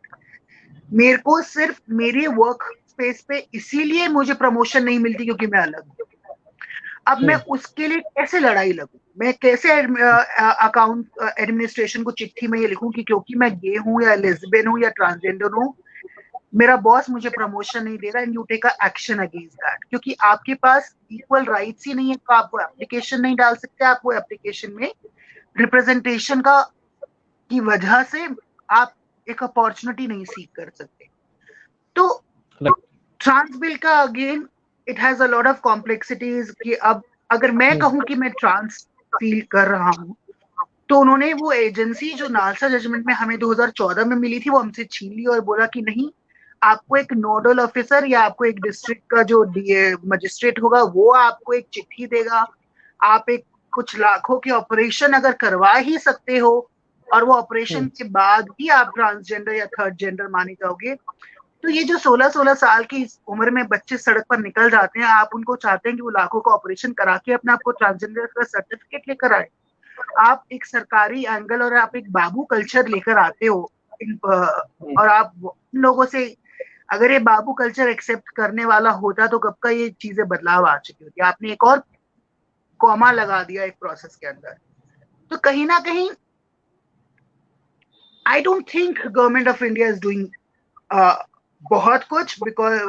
मेरे को सिर्फ मेरे वर्क स्पेस पे इसीलिए मुझे प्रमोशन नहीं मिलती क्योंकि मैं अलग हूँ। अब मैं उसके लिए कैसे लड़ाई लगूं, मैं कैसे अकाउंट एडमिनिस्ट्रेशन को चिट्ठी में ये लिखूं कि क्योंकि मैं गे हूं या लेस्बियन हूं या ट्रांसजेंडर हूं, मेरा बॉस मुझे प्रमोशन नहीं दे रहा, and you take a action against that, क्योंकि आपके पास इक्वल राइट्स ही नहीं है, तो आप वो एप्लीकेशन नहीं डाल सकते। आप वो एप्लीकेशन में रिप्रेजेंटेशन का की वजह से आप एक अपॉर्चुनिटी नहीं सीख कर सकते। तो ट्रांस बिल का again it has a lot of complexities कि अब अगर मैं कहूं कि मैं ट्रांस फील कर रहा हूं, तो उन्होंने वो एजेंसी जो नालसा जजमेंट में हमें 2014 में मिली थी वो हमसे छीन ली और बोला कि नहीं, आपको एक नोडल ऑफिसर या आपको एक डिस्ट्रिक्ट का जो मजिस्ट्रेट होगा वो आपको एक चिट्ठी देगा। आप एक कुछ लाखों के ऑपरेशन अगर करवा ही सकते हो और वो ऑपरेशन के बाद ही आप ट्रांसजेंडर या थर्ड जेंडर माने जाओगे, तो ये जो 16-16 साल की उम्र में बच्चे सड़क पर निकल जाते हैं, आप उनको चाहते हैं कि वो लाखों का ऑपरेशन करा के अपने आप को ट्रांसजेंडर का सर्टिफिकेट लेकर आए। आप एक सरकारी एंगल और आप एक बाबू कल्चर लेकर आते हो और आप उन लोगों से, अगर ये बाबू कल्चर एक्सेप्ट करने वाला होता तो कब का ये चीजें बदलाव आ चुकी होती। आपने एक और कॉमा लगा दिया एक प्रोसेस के अंदर। तो कहीं ना कहीं I don't think government of India is doing बहुत कुछ, because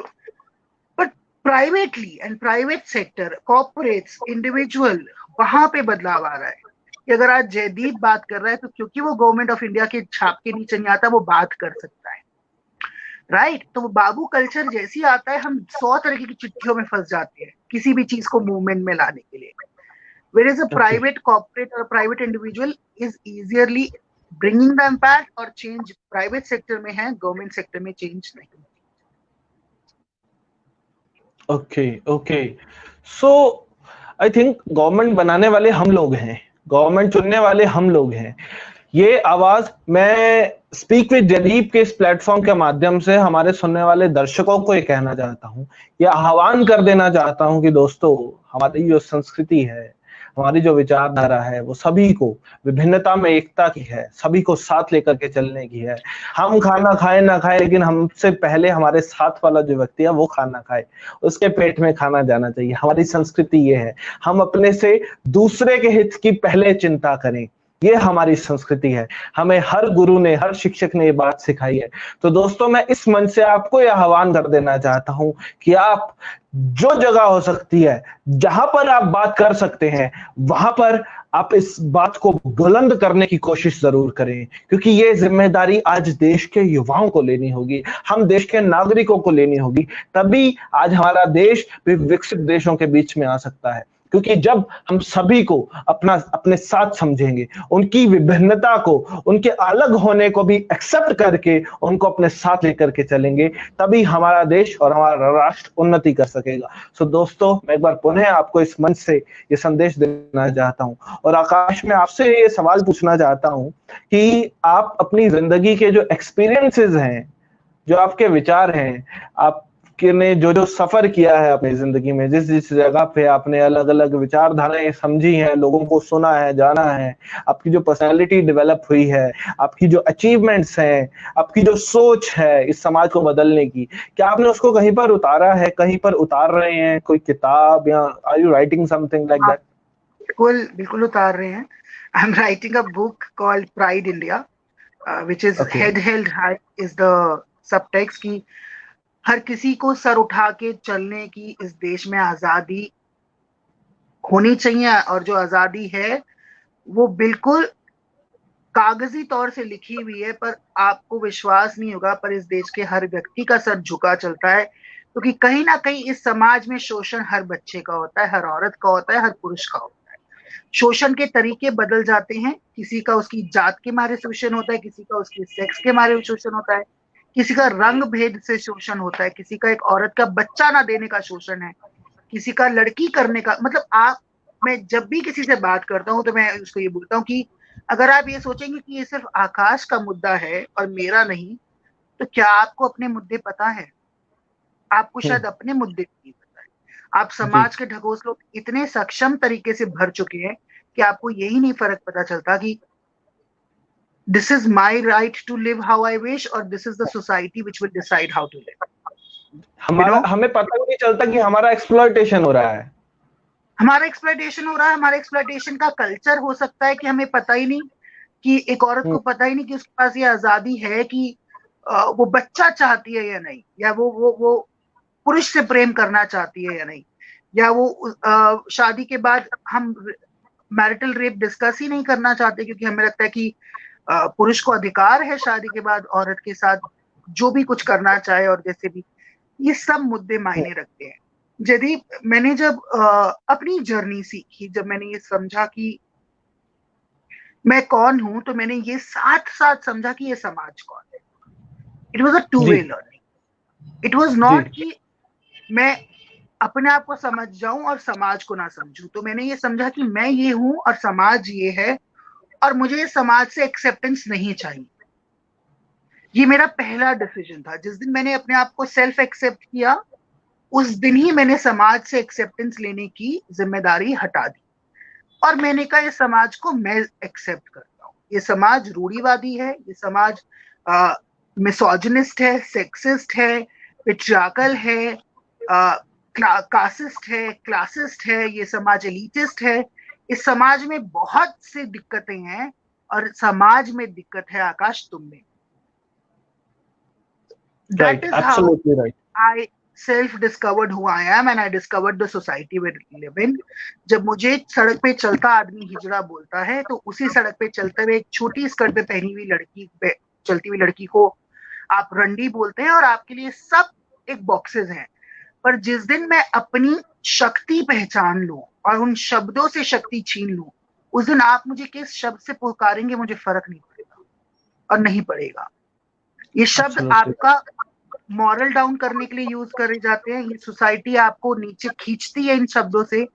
but privately and private sector, corporates, individual, वहां पे बदलाव आ रहा है कि अगर आज जयदीप बात कर रहा है तो क्योंकि वो गवर्नमेंट ऑफ इंडिया के छाप के नीचे नहीं आता, वो बात कर सकता है, राइट। तो वो बाबू कल्चर जैसी आता है, हम 100 तरीके की चिट्ठियों में फंस जाते हैं किसी भी चीज को मूवमेंट में लाने के लिए। Whereas a private corporate or a private individual is easily bringing the impact और change private sector में है, government sector में change नहीं। Okay so I think government बनाने वाले हम लोग हैं, गवर्नमेंट चुनने वाले हम लोग हैं। ये आवाज मैं स्पीक विद जयदीप के इस प्लेटफॉर्म के माध्यम से हमारे सुनने वाले दर्शकों को ये कहना चाहता हूँ, ये आह्वान कर देना चाहता हूँ कि दोस्तों, हमारी जो संस्कृति है, हमारी जो विचारधारा है, वो सभी को, विभिन्नता में एकता की है, सभी को साथ लेकर के चलने की है। हम खाना खाए ना खाए, लेकिन हमसे पहले हमारे साथ वाला जो व्यक्ति है वो खाना खाए, उसके पेट में खाना जाना चाहिए। हमारी संस्कृति ये है, हम अपने से दूसरे के हित की पहले चिंता करें, ये हमारी संस्कृति है। हमें हर गुरु ने, हर शिक्षक ने ये बात सिखाई है। तो दोस्तों, मैं इस मंच से आपको यह आह्वान कर देना चाहता हूं कि आप जो जगह हो सकती है, जहां पर आप बात कर सकते हैं, वहां पर आप इस बात को बुलंद करने की कोशिश जरूर करें, क्योंकि ये जिम्मेदारी आज देश के युवाओं को लेनी होगी, हम देश के नागरिकों को लेनी होगी। तभी आज हमारा देश भी विकसित देशों के बीच में आ सकता है, क्योंकि जब हम सभी को अपने साथ समझेंगे, उनकी विभिन्नता को, उनके अलग होने को भी एक्सेप्ट करके उनको अपने साथ लेकर के चलेंगे, तभी हमारा देश और हमारा राष्ट्र उन्नति कर सकेगा। सो दोस्तों, मैं एक बार पुनः आपको इस मंच से ये संदेश देना चाहता हूं, और आकाश, में आपसे ये सवाल पूछना चाहता हूं कि आप अपनी जिंदगी के जो एक्सपीरियंसेस हैं, जो आपके विचार हैं, आप ने जो जो सफर किया है अपनी जिंदगी में, जिस जिस जगह पे आपने अलग अलग विचारधाराएं समझी हैं, लोगों को सुना है, जाना है, आपकी जो पर्सनालिटी डेवलप हुई है, आपकी जो अचीवमेंट्स हैं, आपकी जो सोच है इस समाज को बदलने की, क्या आपने उसको कहीं पर उतारा है, कहीं पर उतार रहे हैं, कोई किताब, या are you writing something like that? बिल्कुल बिल्कुल उतार रहे हैं। I am writing a book called pride India, which is head held high is the subtext की हर किसी को सर उठा के चलने की इस देश में आजादी होनी चाहिए, और जो आजादी है वो बिल्कुल कागजी तौर से लिखी हुई है, पर आपको विश्वास नहीं होगा, पर इस देश के हर व्यक्ति का सर झुका चलता है, क्योंकि कहीं ना कहीं इस समाज में शोषण हर बच्चे का होता है, हर औरत का होता है, हर पुरुष का होता है। शोषण के तरीके बदल जाते हैं, किसी का उसकी जात के मारे शोषण होता है, किसी का उसकी सेक्स के मारे शोषण होता है, किसी का रंग भेद से शोषण होता है, किसी का एक औरत का बच्चा ना देने का शोषण है, किसी का लड़की करने का, मतलब मैं जब भी किसी से बात करता हूँ तो मैं उसको ये बोलता हूँ कि अगर आप ये सोचेंगे कि ये सिर्फ आकाश का मुद्दा है और मेरा नहीं, तो क्या आपको अपने मुद्दे पता है? आपको शायद अपने मुद्दे नहीं पता है। आप समाज के ढकोसलों इतने सक्षम तरीके से भर चुके हैं कि आपको यही नहीं फर्क पता चलता कि this is my right to live how I wish, और this is the society which will decide how to live. हमें पता ही नहीं चलता कि हमारा एक्सप्लॉयटेशन हो रहा है, हमारा एक्सप्लॉयटेशन हो रहा है। हमारे एक्सप्लॉयटेशन का कल्चर हो सकता है कि हमें पता ही नहीं, कि एक औरत को पता ही नहीं कि उसके पास ये आजादी है कि वो बच्चा चाहती है या नहीं, या वो पुरुष से प्रेम करना चाहती है या नहीं, या वो शादी के बाद हम मैरिटल रेप डिस्कस ही नहीं करना चाहते, क्योंकि हमें लगता है कि पुरुष को अधिकार है शादी के बाद औरत के साथ जो भी कुछ करना चाहे, और जैसे भी ये सब मुद्दे मायने रखते हैं। यदि मैंने जब अपनी जर्नी सीखी, जब मैंने ये समझा कि मैं कौन हूं, तो मैंने ये साथ साथ समझा कि ये समाज कौन है। It was a two way learning. It was जी नॉट कि मैं अपने आप को समझ जाऊं और समाज को ना समझूं। तो मैंने ये समझा कि मैं ये हूं और समाज ये है, और मुझे समाज से एक्सेप्टेंस नहीं चाहिए। ये मेरा पहला डिसीजन था। जिस दिन मैंने अपने आप को सेल्फ एक्सेप्ट किया, उस दिन ही मैंने समाज से एक्सेप्टेंस लेने की जिम्मेदारी हटा दी, और मैंने कहा इस समाज को मैं एक्सेप्ट करता हूँ। ये समाज रूढ़िवादी है, ये समाज मिसोजिनिस्ट है, सेक्सिस्ट है, पेट्रियार्कल है, कासिस्ट है, क्लासिस्ट है, ये समाज एलिटिस्ट है। इस समाज में बहुत सी दिक्कतें हैं, और समाज में दिक्कत है आकाश तुम में। Right, That is how absolutely right. I self-discovered who I am, and I discovered the society we live in. जब मुझे सड़क पे चलता आदमी हिजड़ा बोलता है, तो उसी सड़क पे चलते हुए एक छोटी स्कर्ट पे पहनी हुई लड़की, चलती हुई लड़की को आप रंडी बोलते हैं, और आपके लिए सब एक बॉक्सेस हैं। पर जिस दिन मैं अपनी शक्ति पहचान लूं और उन शब्दों से शक्ति छीन लूं, उस दिन आप मुझे किस शब्द से पुकारेंगे मुझे फर्क नहीं पड़ेगा, और नहीं पड़ेगा। ये शब्द एब्सोल्युटली आपका मॉरल डाउन करने के लिए यूज करे जाते हैं। ये सोसाइटी आपको नीचे खींचती है इन शब्दों से,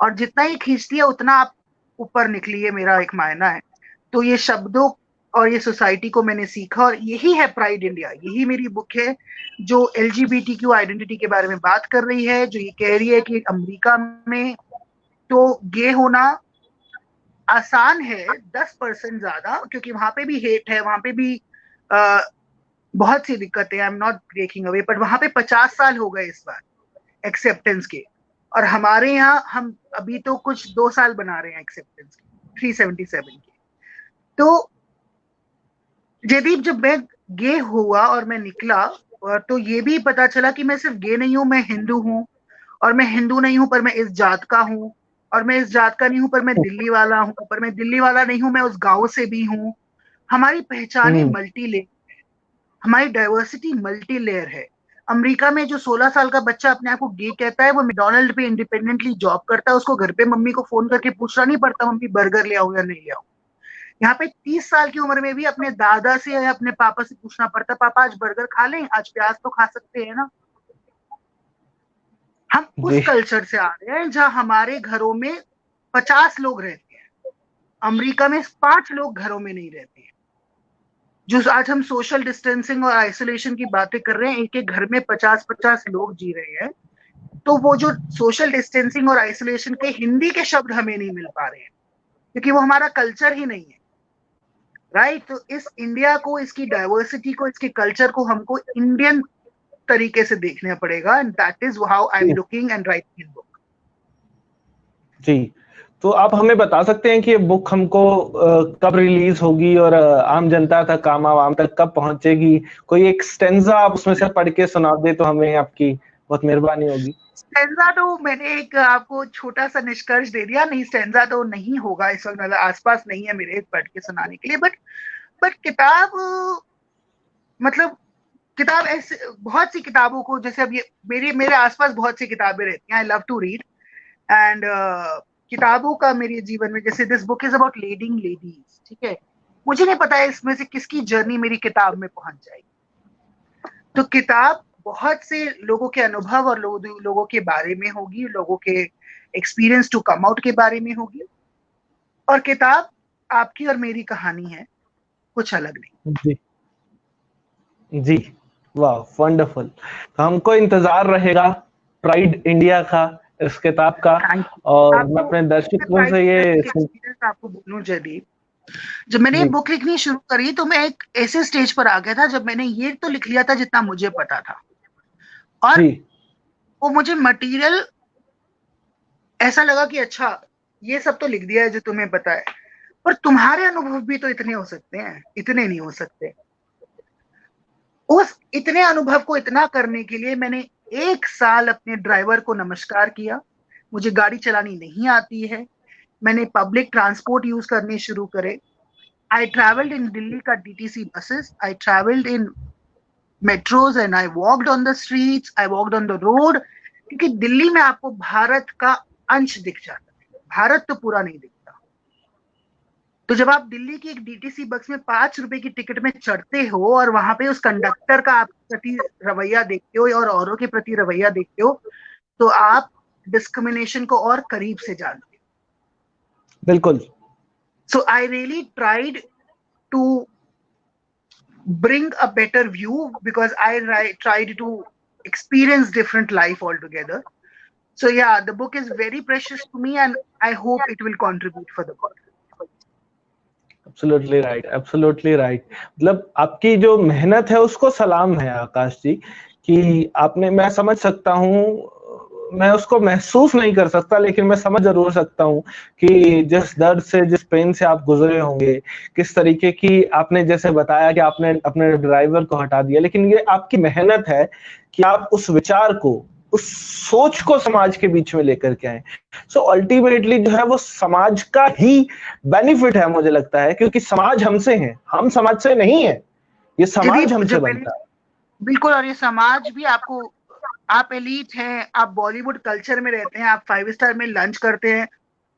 और जितना ही खींचती है उतना आप ऊपर निकलिए, मेरा एक मायना है। तो ये शब्दों और ये सोसाइटी को मैंने सीखा, और यही है प्राइड इंडिया। यही मेरी बुक है जो LGBTQ आइडेंटिटी के बारे में बात कर रही है, जो ये कह रही है कि अमेरिका में तो गे होना आसान है 10% ज्यादा, क्योंकि वहां पे भी हेट है, वहां पे भी बहुत सी दिक्कतें, I am not breaking away, but वहां पे 50 साल हो गए इस बार एक्सेप्टेंस के, और हमारे यहाँ हम अभी तो कुछ 2 साल बना रहे हैं एक्सेप्टेंस के, 377 के। तो जयदीप, जब मैं गे हुआ और मैं निकला, और तो ये भी पता चला कि मैं सिर्फ गे नहीं हूं, मैं हिंदू हूँ, और मैं हिंदू नहीं हूं पर मैं इस जात का हूँ, और मैं इस जात का नहीं हूं पर मैं दिल्ली वाला हूँ, पर मैं दिल्ली वाला नहीं हूं, मैं उस गांव से भी हूँ। हमारी पहचाने मल्टी लेयर, हमारी डाइवर्सिटी मल्टी लेयर है। अमेरिका में जो 16 साल का बच्चा अपने आप को गे कहता है, वो मैकडॉनल्ड पे इंडिपेंडेंटली जॉब करता है, उसको घर पे मम्मी को फोन करके पूछना नहीं पड़ता मम्मी बर्गर ले आऊं या नहीं ले आऊं। यहाँ पे 30 साल की उम्र में भी अपने दादा से या अपने पापा से पूछना पड़ता, पापा आज बर्गर खा लें, आज प्याज तो खा सकते हैं ना। हम उस जी कल्चर से आ रहे हैं जहां हमारे घरों में 50 लोग रहते हैं, अमेरिका में 5 लोग घरों में नहीं रहते हैं। जो आज हम सोशल डिस्टेंसिंग और आइसोलेशन की बातें कर रहे हैं, एक एक घर में 50-50 लोग जी रहे हैं। तो वो जो सोशल डिस्टेंसिंग और आइसोलेशन के हिंदी के शब्द हमें नहीं मिल पा रहे हैं, क्योंकि वो हमारा कल्चर ही नहीं है। राइट? तो इस इंडिया को, इसकी डाइवर्सिटी को, इसके कल्चर को हमको इंडियन तरीके से देखना पड़ेगा, and that is how I am looking and writing book. जी, तो आप हमें बता सकते हैं कि ये बुक हमको कब रिलीज होगी और आम जनता तक, आम आवाम तक कब पहुंचेगी? कोई एक स्टेंजा आप उसमें से पढ़ के सुना दे तो हमें आपकी बहुत मेहरबानी होगी। स्टेंजा तो मैंने एक आपको छोटा सा निष्कर्ष दे दिया, नहीं स्टेंजा तो नहीं होगा इस वक्त, मतलब आसपास नहीं है मेरे पढ़ के सुनाने के लिए। बट किताब, मतलब किताब ऐसे बहुत सी किताबों को, जैसे अब ये मेरे आसपास बहुत सी किताबें रहती हैं, I love to read, and किताबों का मेरे जीवन में, जैसे this book is about leading ladies, ठीक है, मुझे नहीं पता है इसमें से किसकी जर्नी मेरी किताब में पहुंच जाएगी। तो किताब बहुत से लोगों के अनुभव और लोगों के बारे में होगी, लोगों के एक्सपीरियंस टू कम आउट के बारे में होगी, और किताब आपकी और मेरी कहानी है, कुछ अलग नहीं। जी जी, वाह वंडरफुल। तो हमको इंतजार रहेगा प्राइड इंडिया का, इस किताब का। Thank you. और मैं आपको अपने दर्शकों से ये एक्सपीरियंस आपको बोलूं जयदीप, जब मैंने ये जी बुक लिखनी शुरू करी तो मैं एक ऐसे स्टेज पर आ गया था जब मैंने ये तो लिख लिया था जितना मुझे पता था, और जी वो मुझे मटेरियल ऐसा लगा कि अच्छा ये सब तो लिख दिया है जो तुम्हें पता है, पर तुम्हारे अनुभव भी तो इतने हो सकते हैं, इतने नहीं हो सकते। उस इतने अनुभव को इतना करने के लिए मैंने 1 साल अपने ड्राइवर को नमस्कार किया। मुझे गाड़ी चलानी नहीं आती है, मैंने पब्लिक ट्रांसपोर्ट यूज करने शुरू करे। I traveled in Delhi का DTC buses. I traveled in metros and I walked on the streets. I walked on the road. क्योंकि दिल्ली में आपको भारत का अंश दिख जाता है, भारत तो पूरा नहीं दिखता। तो जब आप दिल्ली की एक डीटीसी बस में 5 रुपए की टिकट में चढ़ते हो और वहां पे उस कंडक्टर का आप प्रति रवैया देखते हो और औरों के प्रति रवैया देखते हो, तो आप डिस्क्रिमिनेशन को और करीब से जानते हो। बिल्कुल। So I really tried to bring a better view because I tried to experience different life altogether. So yeah, the book is very precious to me and I hope it will contribute for the good. Absolutely right, absolutely right. मतलब आपकी जो मेहनत है उसको सलाम है आकाश जी, कि आपने, मैं समझ सकता हूँ, मैं उसको महसूस नहीं कर सकता लेकिन मैं समझ जरूर सकता हूँ कि जिस दर्द से, जिस पेन से आप गुजरे होंगे, किस तरीके की, आपने जैसे बताया कि आपने अपने ड्राइवर को हटा दिया, लेकिन ये आपकी मेहनत है कि आप उस विचार को, उस सोच को समाज के बीच में लेकर के आए। सो अल्टीमेटली जो है वो समाज का ही बेनिफिट है मुझे लगता है, क्योंकि समाज हमसे है, हम समाज से नहीं है, ये यदि समाज हमसे जब मैंने बनता है। बिल्कुल, और ये समाज भी आपको, आप एलीट हैं, आप बॉलीवुड कल्चर में रहते हैं, आप 5 स्टार में लंच करते हैं,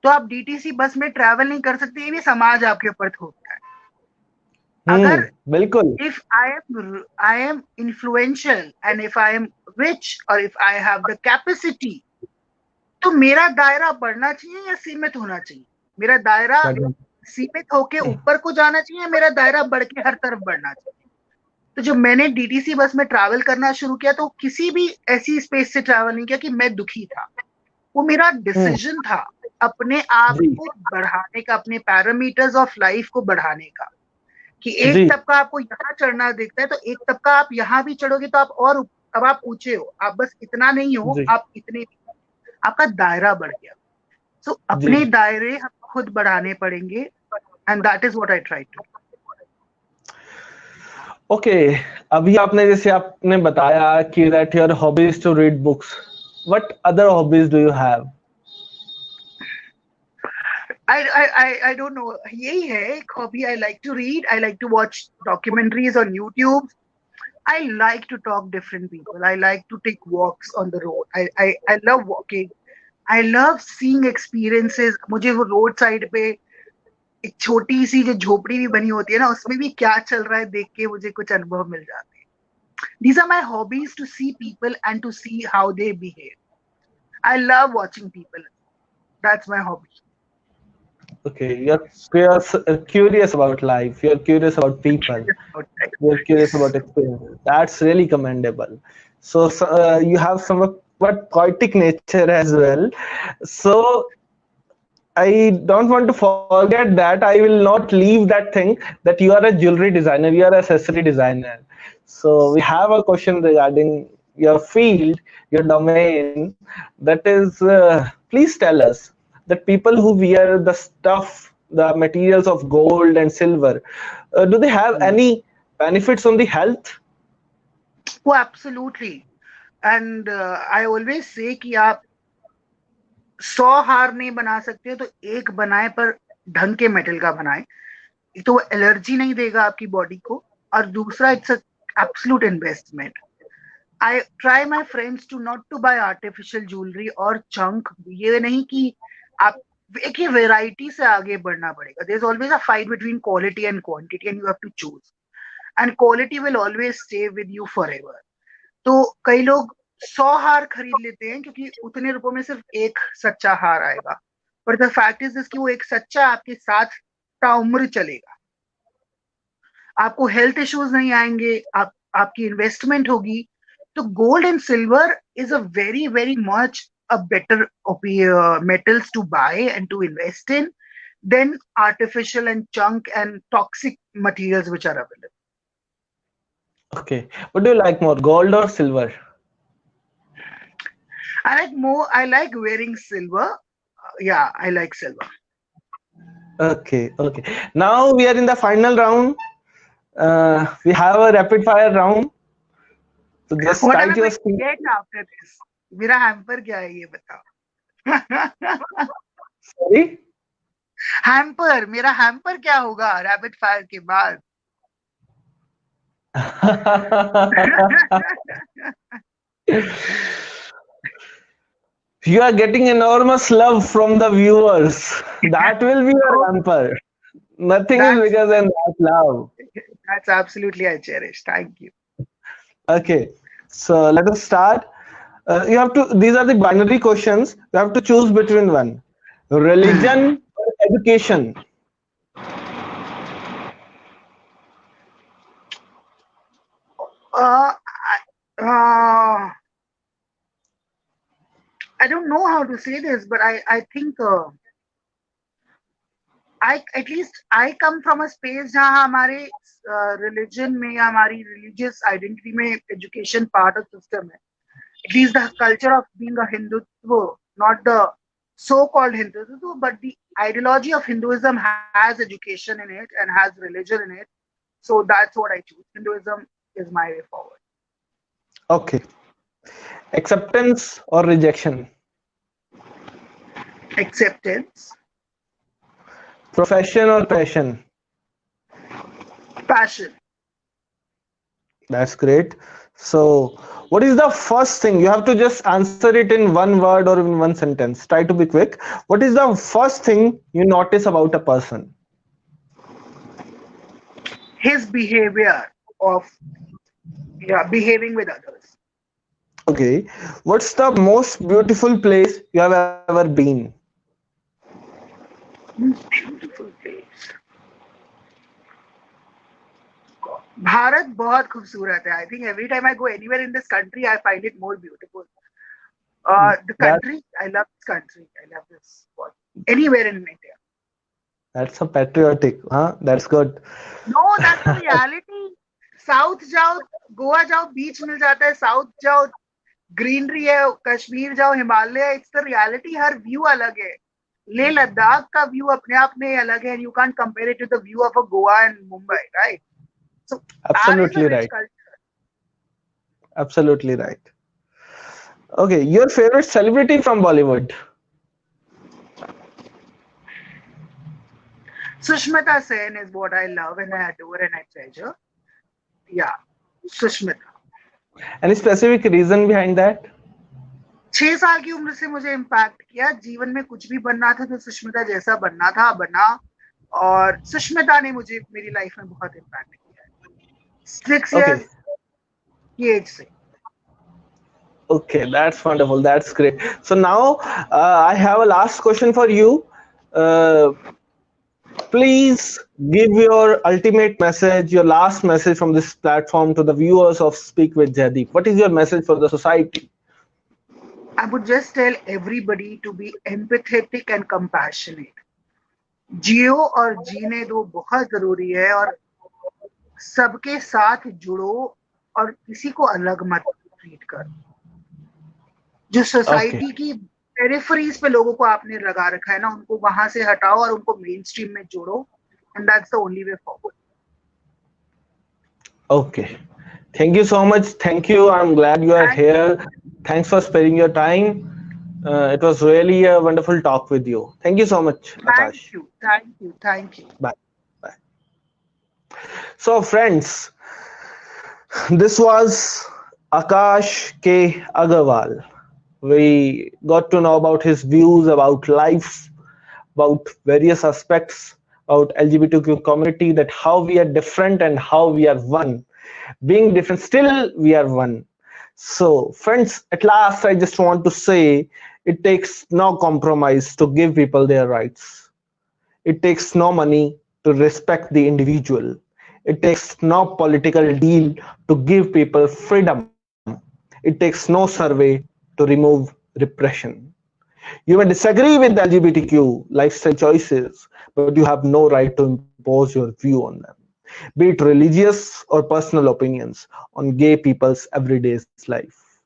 तो आप डीटीसी बस में ट्रैवल नहीं कर सकते, ये भी समाज आपके ऊपर थोपता है। अगर बिल्कुल। if I am influential and if I am rich or if I have the capacity, तो मेरा दायरा बढ़ना चाहिए या सीमित होना चाहिए? मेरा दायरा सीमित होके ऊपर को जाना चाहिए या मेरा दायरा बढ़ के हर तरफ बढ़ना चाहिए? तो जब मैंने डीटीसी बस में ट्रैवल करना शुरू किया तो किसी भी ऐसी स्पेस से ट्रैवल नहीं किया कि मैं दुखी था। वो मेरा डिसीजन था अपने आप जी को बढ़ाने का, अपने पैरामीटर्स ऑफ लाइफ को बढ़ाने का, कि जी एक तबका आपको यहाँ चढ़ना दिखता है तो एक तबका आप यहाँ भी चढ़ोगे तो आप और, अब आप ऊंचे हो, आप बस इतना नहीं हो, जी आप इतने, आपका दायरा बढ़ गया। सो जी। अपने दायरे हम खुद बढ़ाने पड़ेंगे and that is what I try to. Okay, अभी आपने, जैसे आपने बताया कि that your hobby is to read books, what other hobbies do you have? I don't know, यही है एक हॉबी। I like to read, I like to watch documentaries on YouTube, I like to talk different people, I like to take walks on the road, I love walking, I love seeing experiences। मुझे वो road side पे एक छोटी सी जो झोपड़ी भी बनी होती है ना, उसमें भी क्या चल रहा है देख के मुझे कुछ अनुभव मिल जाते हैं। These are my hobbies, to see people and to see how they behave. I love watching people. That's my hobby. Okay, curious about life, you're curious about people, you're curious about experience. That's really commendable. So, you have somewhat poetic nature as well. So I don't want to forget that. I will not leave that thing, that you are a jewelry designer, you are an accessory designer. So we have a question regarding your field, your domain. That is, please tell us that people who wear the stuff, the materials of gold and silver, do they have any benefits on the health? Oh, absolutely. And I always say कि आप 100 हार नहीं बना सकते तो एक बनाए, पर ढंग के मेटल का बनाए। तो वो एलर्जी नहीं देगा आपकी बॉडी को, और दूसरा it's absolute investment. I try my friends to not to buy artificial jewellery और चंक। ये नहीं कि आप एक ही वेराइटी से आगे बढ़ना पड़ेगा। There is always a fight between quality and quantity and you have to choose, and quality will always stay with you forever. तो कई लोग 100 हार खरीद लेते हैं क्योंकि उतने रुपयों में सिर्फ एक सच्चा हार आएगा, पर द फैक्ट इज दिस कि वो एक सच्चा आपके साथ ताउम्र चलेगा। आपको हेल्थ इश्यूज नहीं आएंगे, आपकी इन्वेस्टमेंट होगी। तो gold and silver is a very very much a better metals to buy and to invest in than artificial and junk and toxic materials which are available. Okay, what do you like more, gold or silver? I like wearing silver. Yeah, I like silver. Okay, okay. Now we are in the final round. We have a rapid fire round. So just What am tight I your going skin. to get after this? मेरा hamper क्या है ये बताओ? Sorry? Hamper, मेरा hamper क्या होगा rapid fire के बाद? You are getting enormous love from the viewers. That will be your hamper. Nothing is That's bigger than that love. that's absolutely I cherish. Thank you. Okay, so let us start. You have to. These are the binary questions. You have to choose between one: religion or education. Uh, uh, I don't know how to say this, but I think I at least I come from a space जहाँ हमारे religion में या हमारी religious identity में education part of system है. At least the culture of being a Hindutva, not the so-called Hindutva, but the ideology of Hinduism has education in it and has religion in it. So that's what I choose. Hinduism is my way forward. Okay. Acceptance or rejection. Acceptance, Profession or passion. passion. That's great. So, what is the first thing? You have to just answer it in one word or in one sentence. Try to be quick. What is the first thing you notice about a person? His behavior of behaving with others. Okay. What's the most beautiful place you have ever been? Beautiful place. Bharat बहुत खूबसूरत है. I think every time I go anywhere in this country, I find it more beautiful. The That country, I love this country. I love this spot. Anywhere in India. that's a patriotic, huh? That's good. No, that's the reality. South जाओ, गोवा जाओ, बीच मिल जाता है. South जाओ, greenery है. कश्मीर जाओ, Himalaya. It's the reality. Her view अलग है. लेह लद्दाख का व्यू अपने आप में अलग है. You can't compare it to the view of a Goa and Mumbai, right? So that is a Absolutely rich right. culture. Absolutely right. Okay, your favorite celebrity from Bollywood? Sushmita Sen is what I love and I adore and I treasure. Yeah, Sushmita. Any specific reason behind that? 6 साल की उम्र से मुझे impact किया. जीवन में कुछ भी बनना था तो सुष्मिता जैसा बनना था, बना. और सुष्मिता ने मुझे मेरी लाइफ में बहुत इम्पैक्ट किया है 6 Okay. years की एज से. Okay, that's wonderful. That's great. So now I have a last question for you. Uh, Please give your ultimate message, your last message from this platform to the viewers of Speak with Jaideep. What is your message for the society? I would just tell everybody to be empathetic and compassionate. जियो और जीने दो बहुत जरूरी है और सबके साथ जुड़ो और किसी को अलग मत ट्रीट करो. जो सोसाइटी की पेरिफेरीज पे लोगों को आपने लगा रखा है ना, उनको वहां से हटाओ और उनको मेन स्ट्रीम में जोड़ो. And that's the only way forward. Okay. Thank you so much. Thank you. I'm glad you are here. Thanks for sparing your time. It was really a wonderful talk with you. Thank you so much, Akash. Thank you. Bye. Bye. So, friends, this was Akash K. Agarwal. We got to know about his views about life, about various aspects about LGBTQ community, that how we are different and how we are one. Being different, still we are one. So, friends, at last, I just want to say it takes no compromise to give people their rights. It takes no money to respect the individual. It takes no political deal to give people freedom. It takes no survey to remove repression. You may disagree with the LGBTQ lifestyle choices, but you have no right to impose your view on them, be it religious or personal opinions on gay people's everyday life.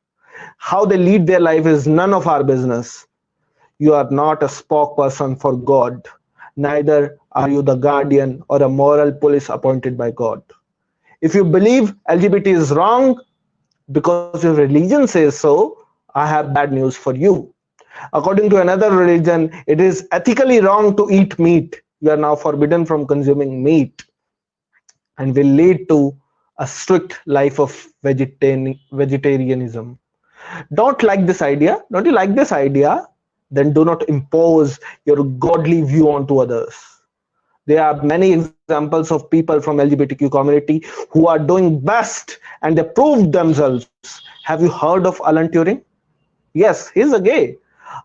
How they lead their life is none of our business. You are not a spokesperson for God, neither are you the guardian or a moral police appointed by God. If you believe LGBT is wrong because your religion says so, I have bad news for you. According to another religion, it is ethically wrong to eat meat. You are now forbidden from consuming meat and will lead to a strict life of vegetarianism. Don't like this idea? Don't you like this idea? Then do not impose your godly view onto others. There are many examples of people from LGBTQ community who are doing best and they proved themselves. Have you heard of Alan Turing? Yes, he's a gay.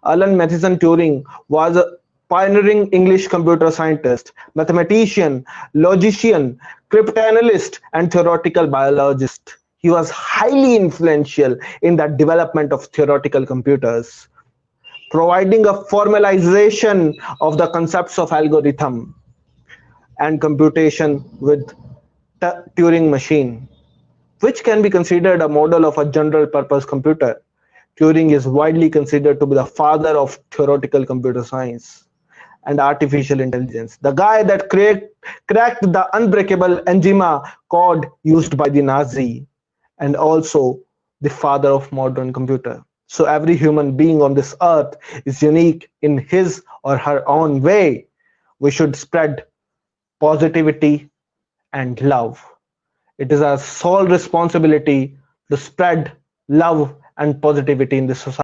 Alan Matheson Turing was a pioneering English computer scientist, mathematician, logician, cryptanalyst, and theoretical biologist. He was highly influential in the development of theoretical computers, providing a formalization of the concepts of algorithm and computation with Turing machine, which can be considered a model of a general purpose computer. Turing is widely considered to be the father of theoretical computer science and artificial intelligence, the guy that cracked the unbreakable Enigma code used by the Nazi, and also the father of modern computer. So every human being on this earth is unique in his or her own way. We should spread positivity and love. It is our sole responsibility to spread love and positivity in this society.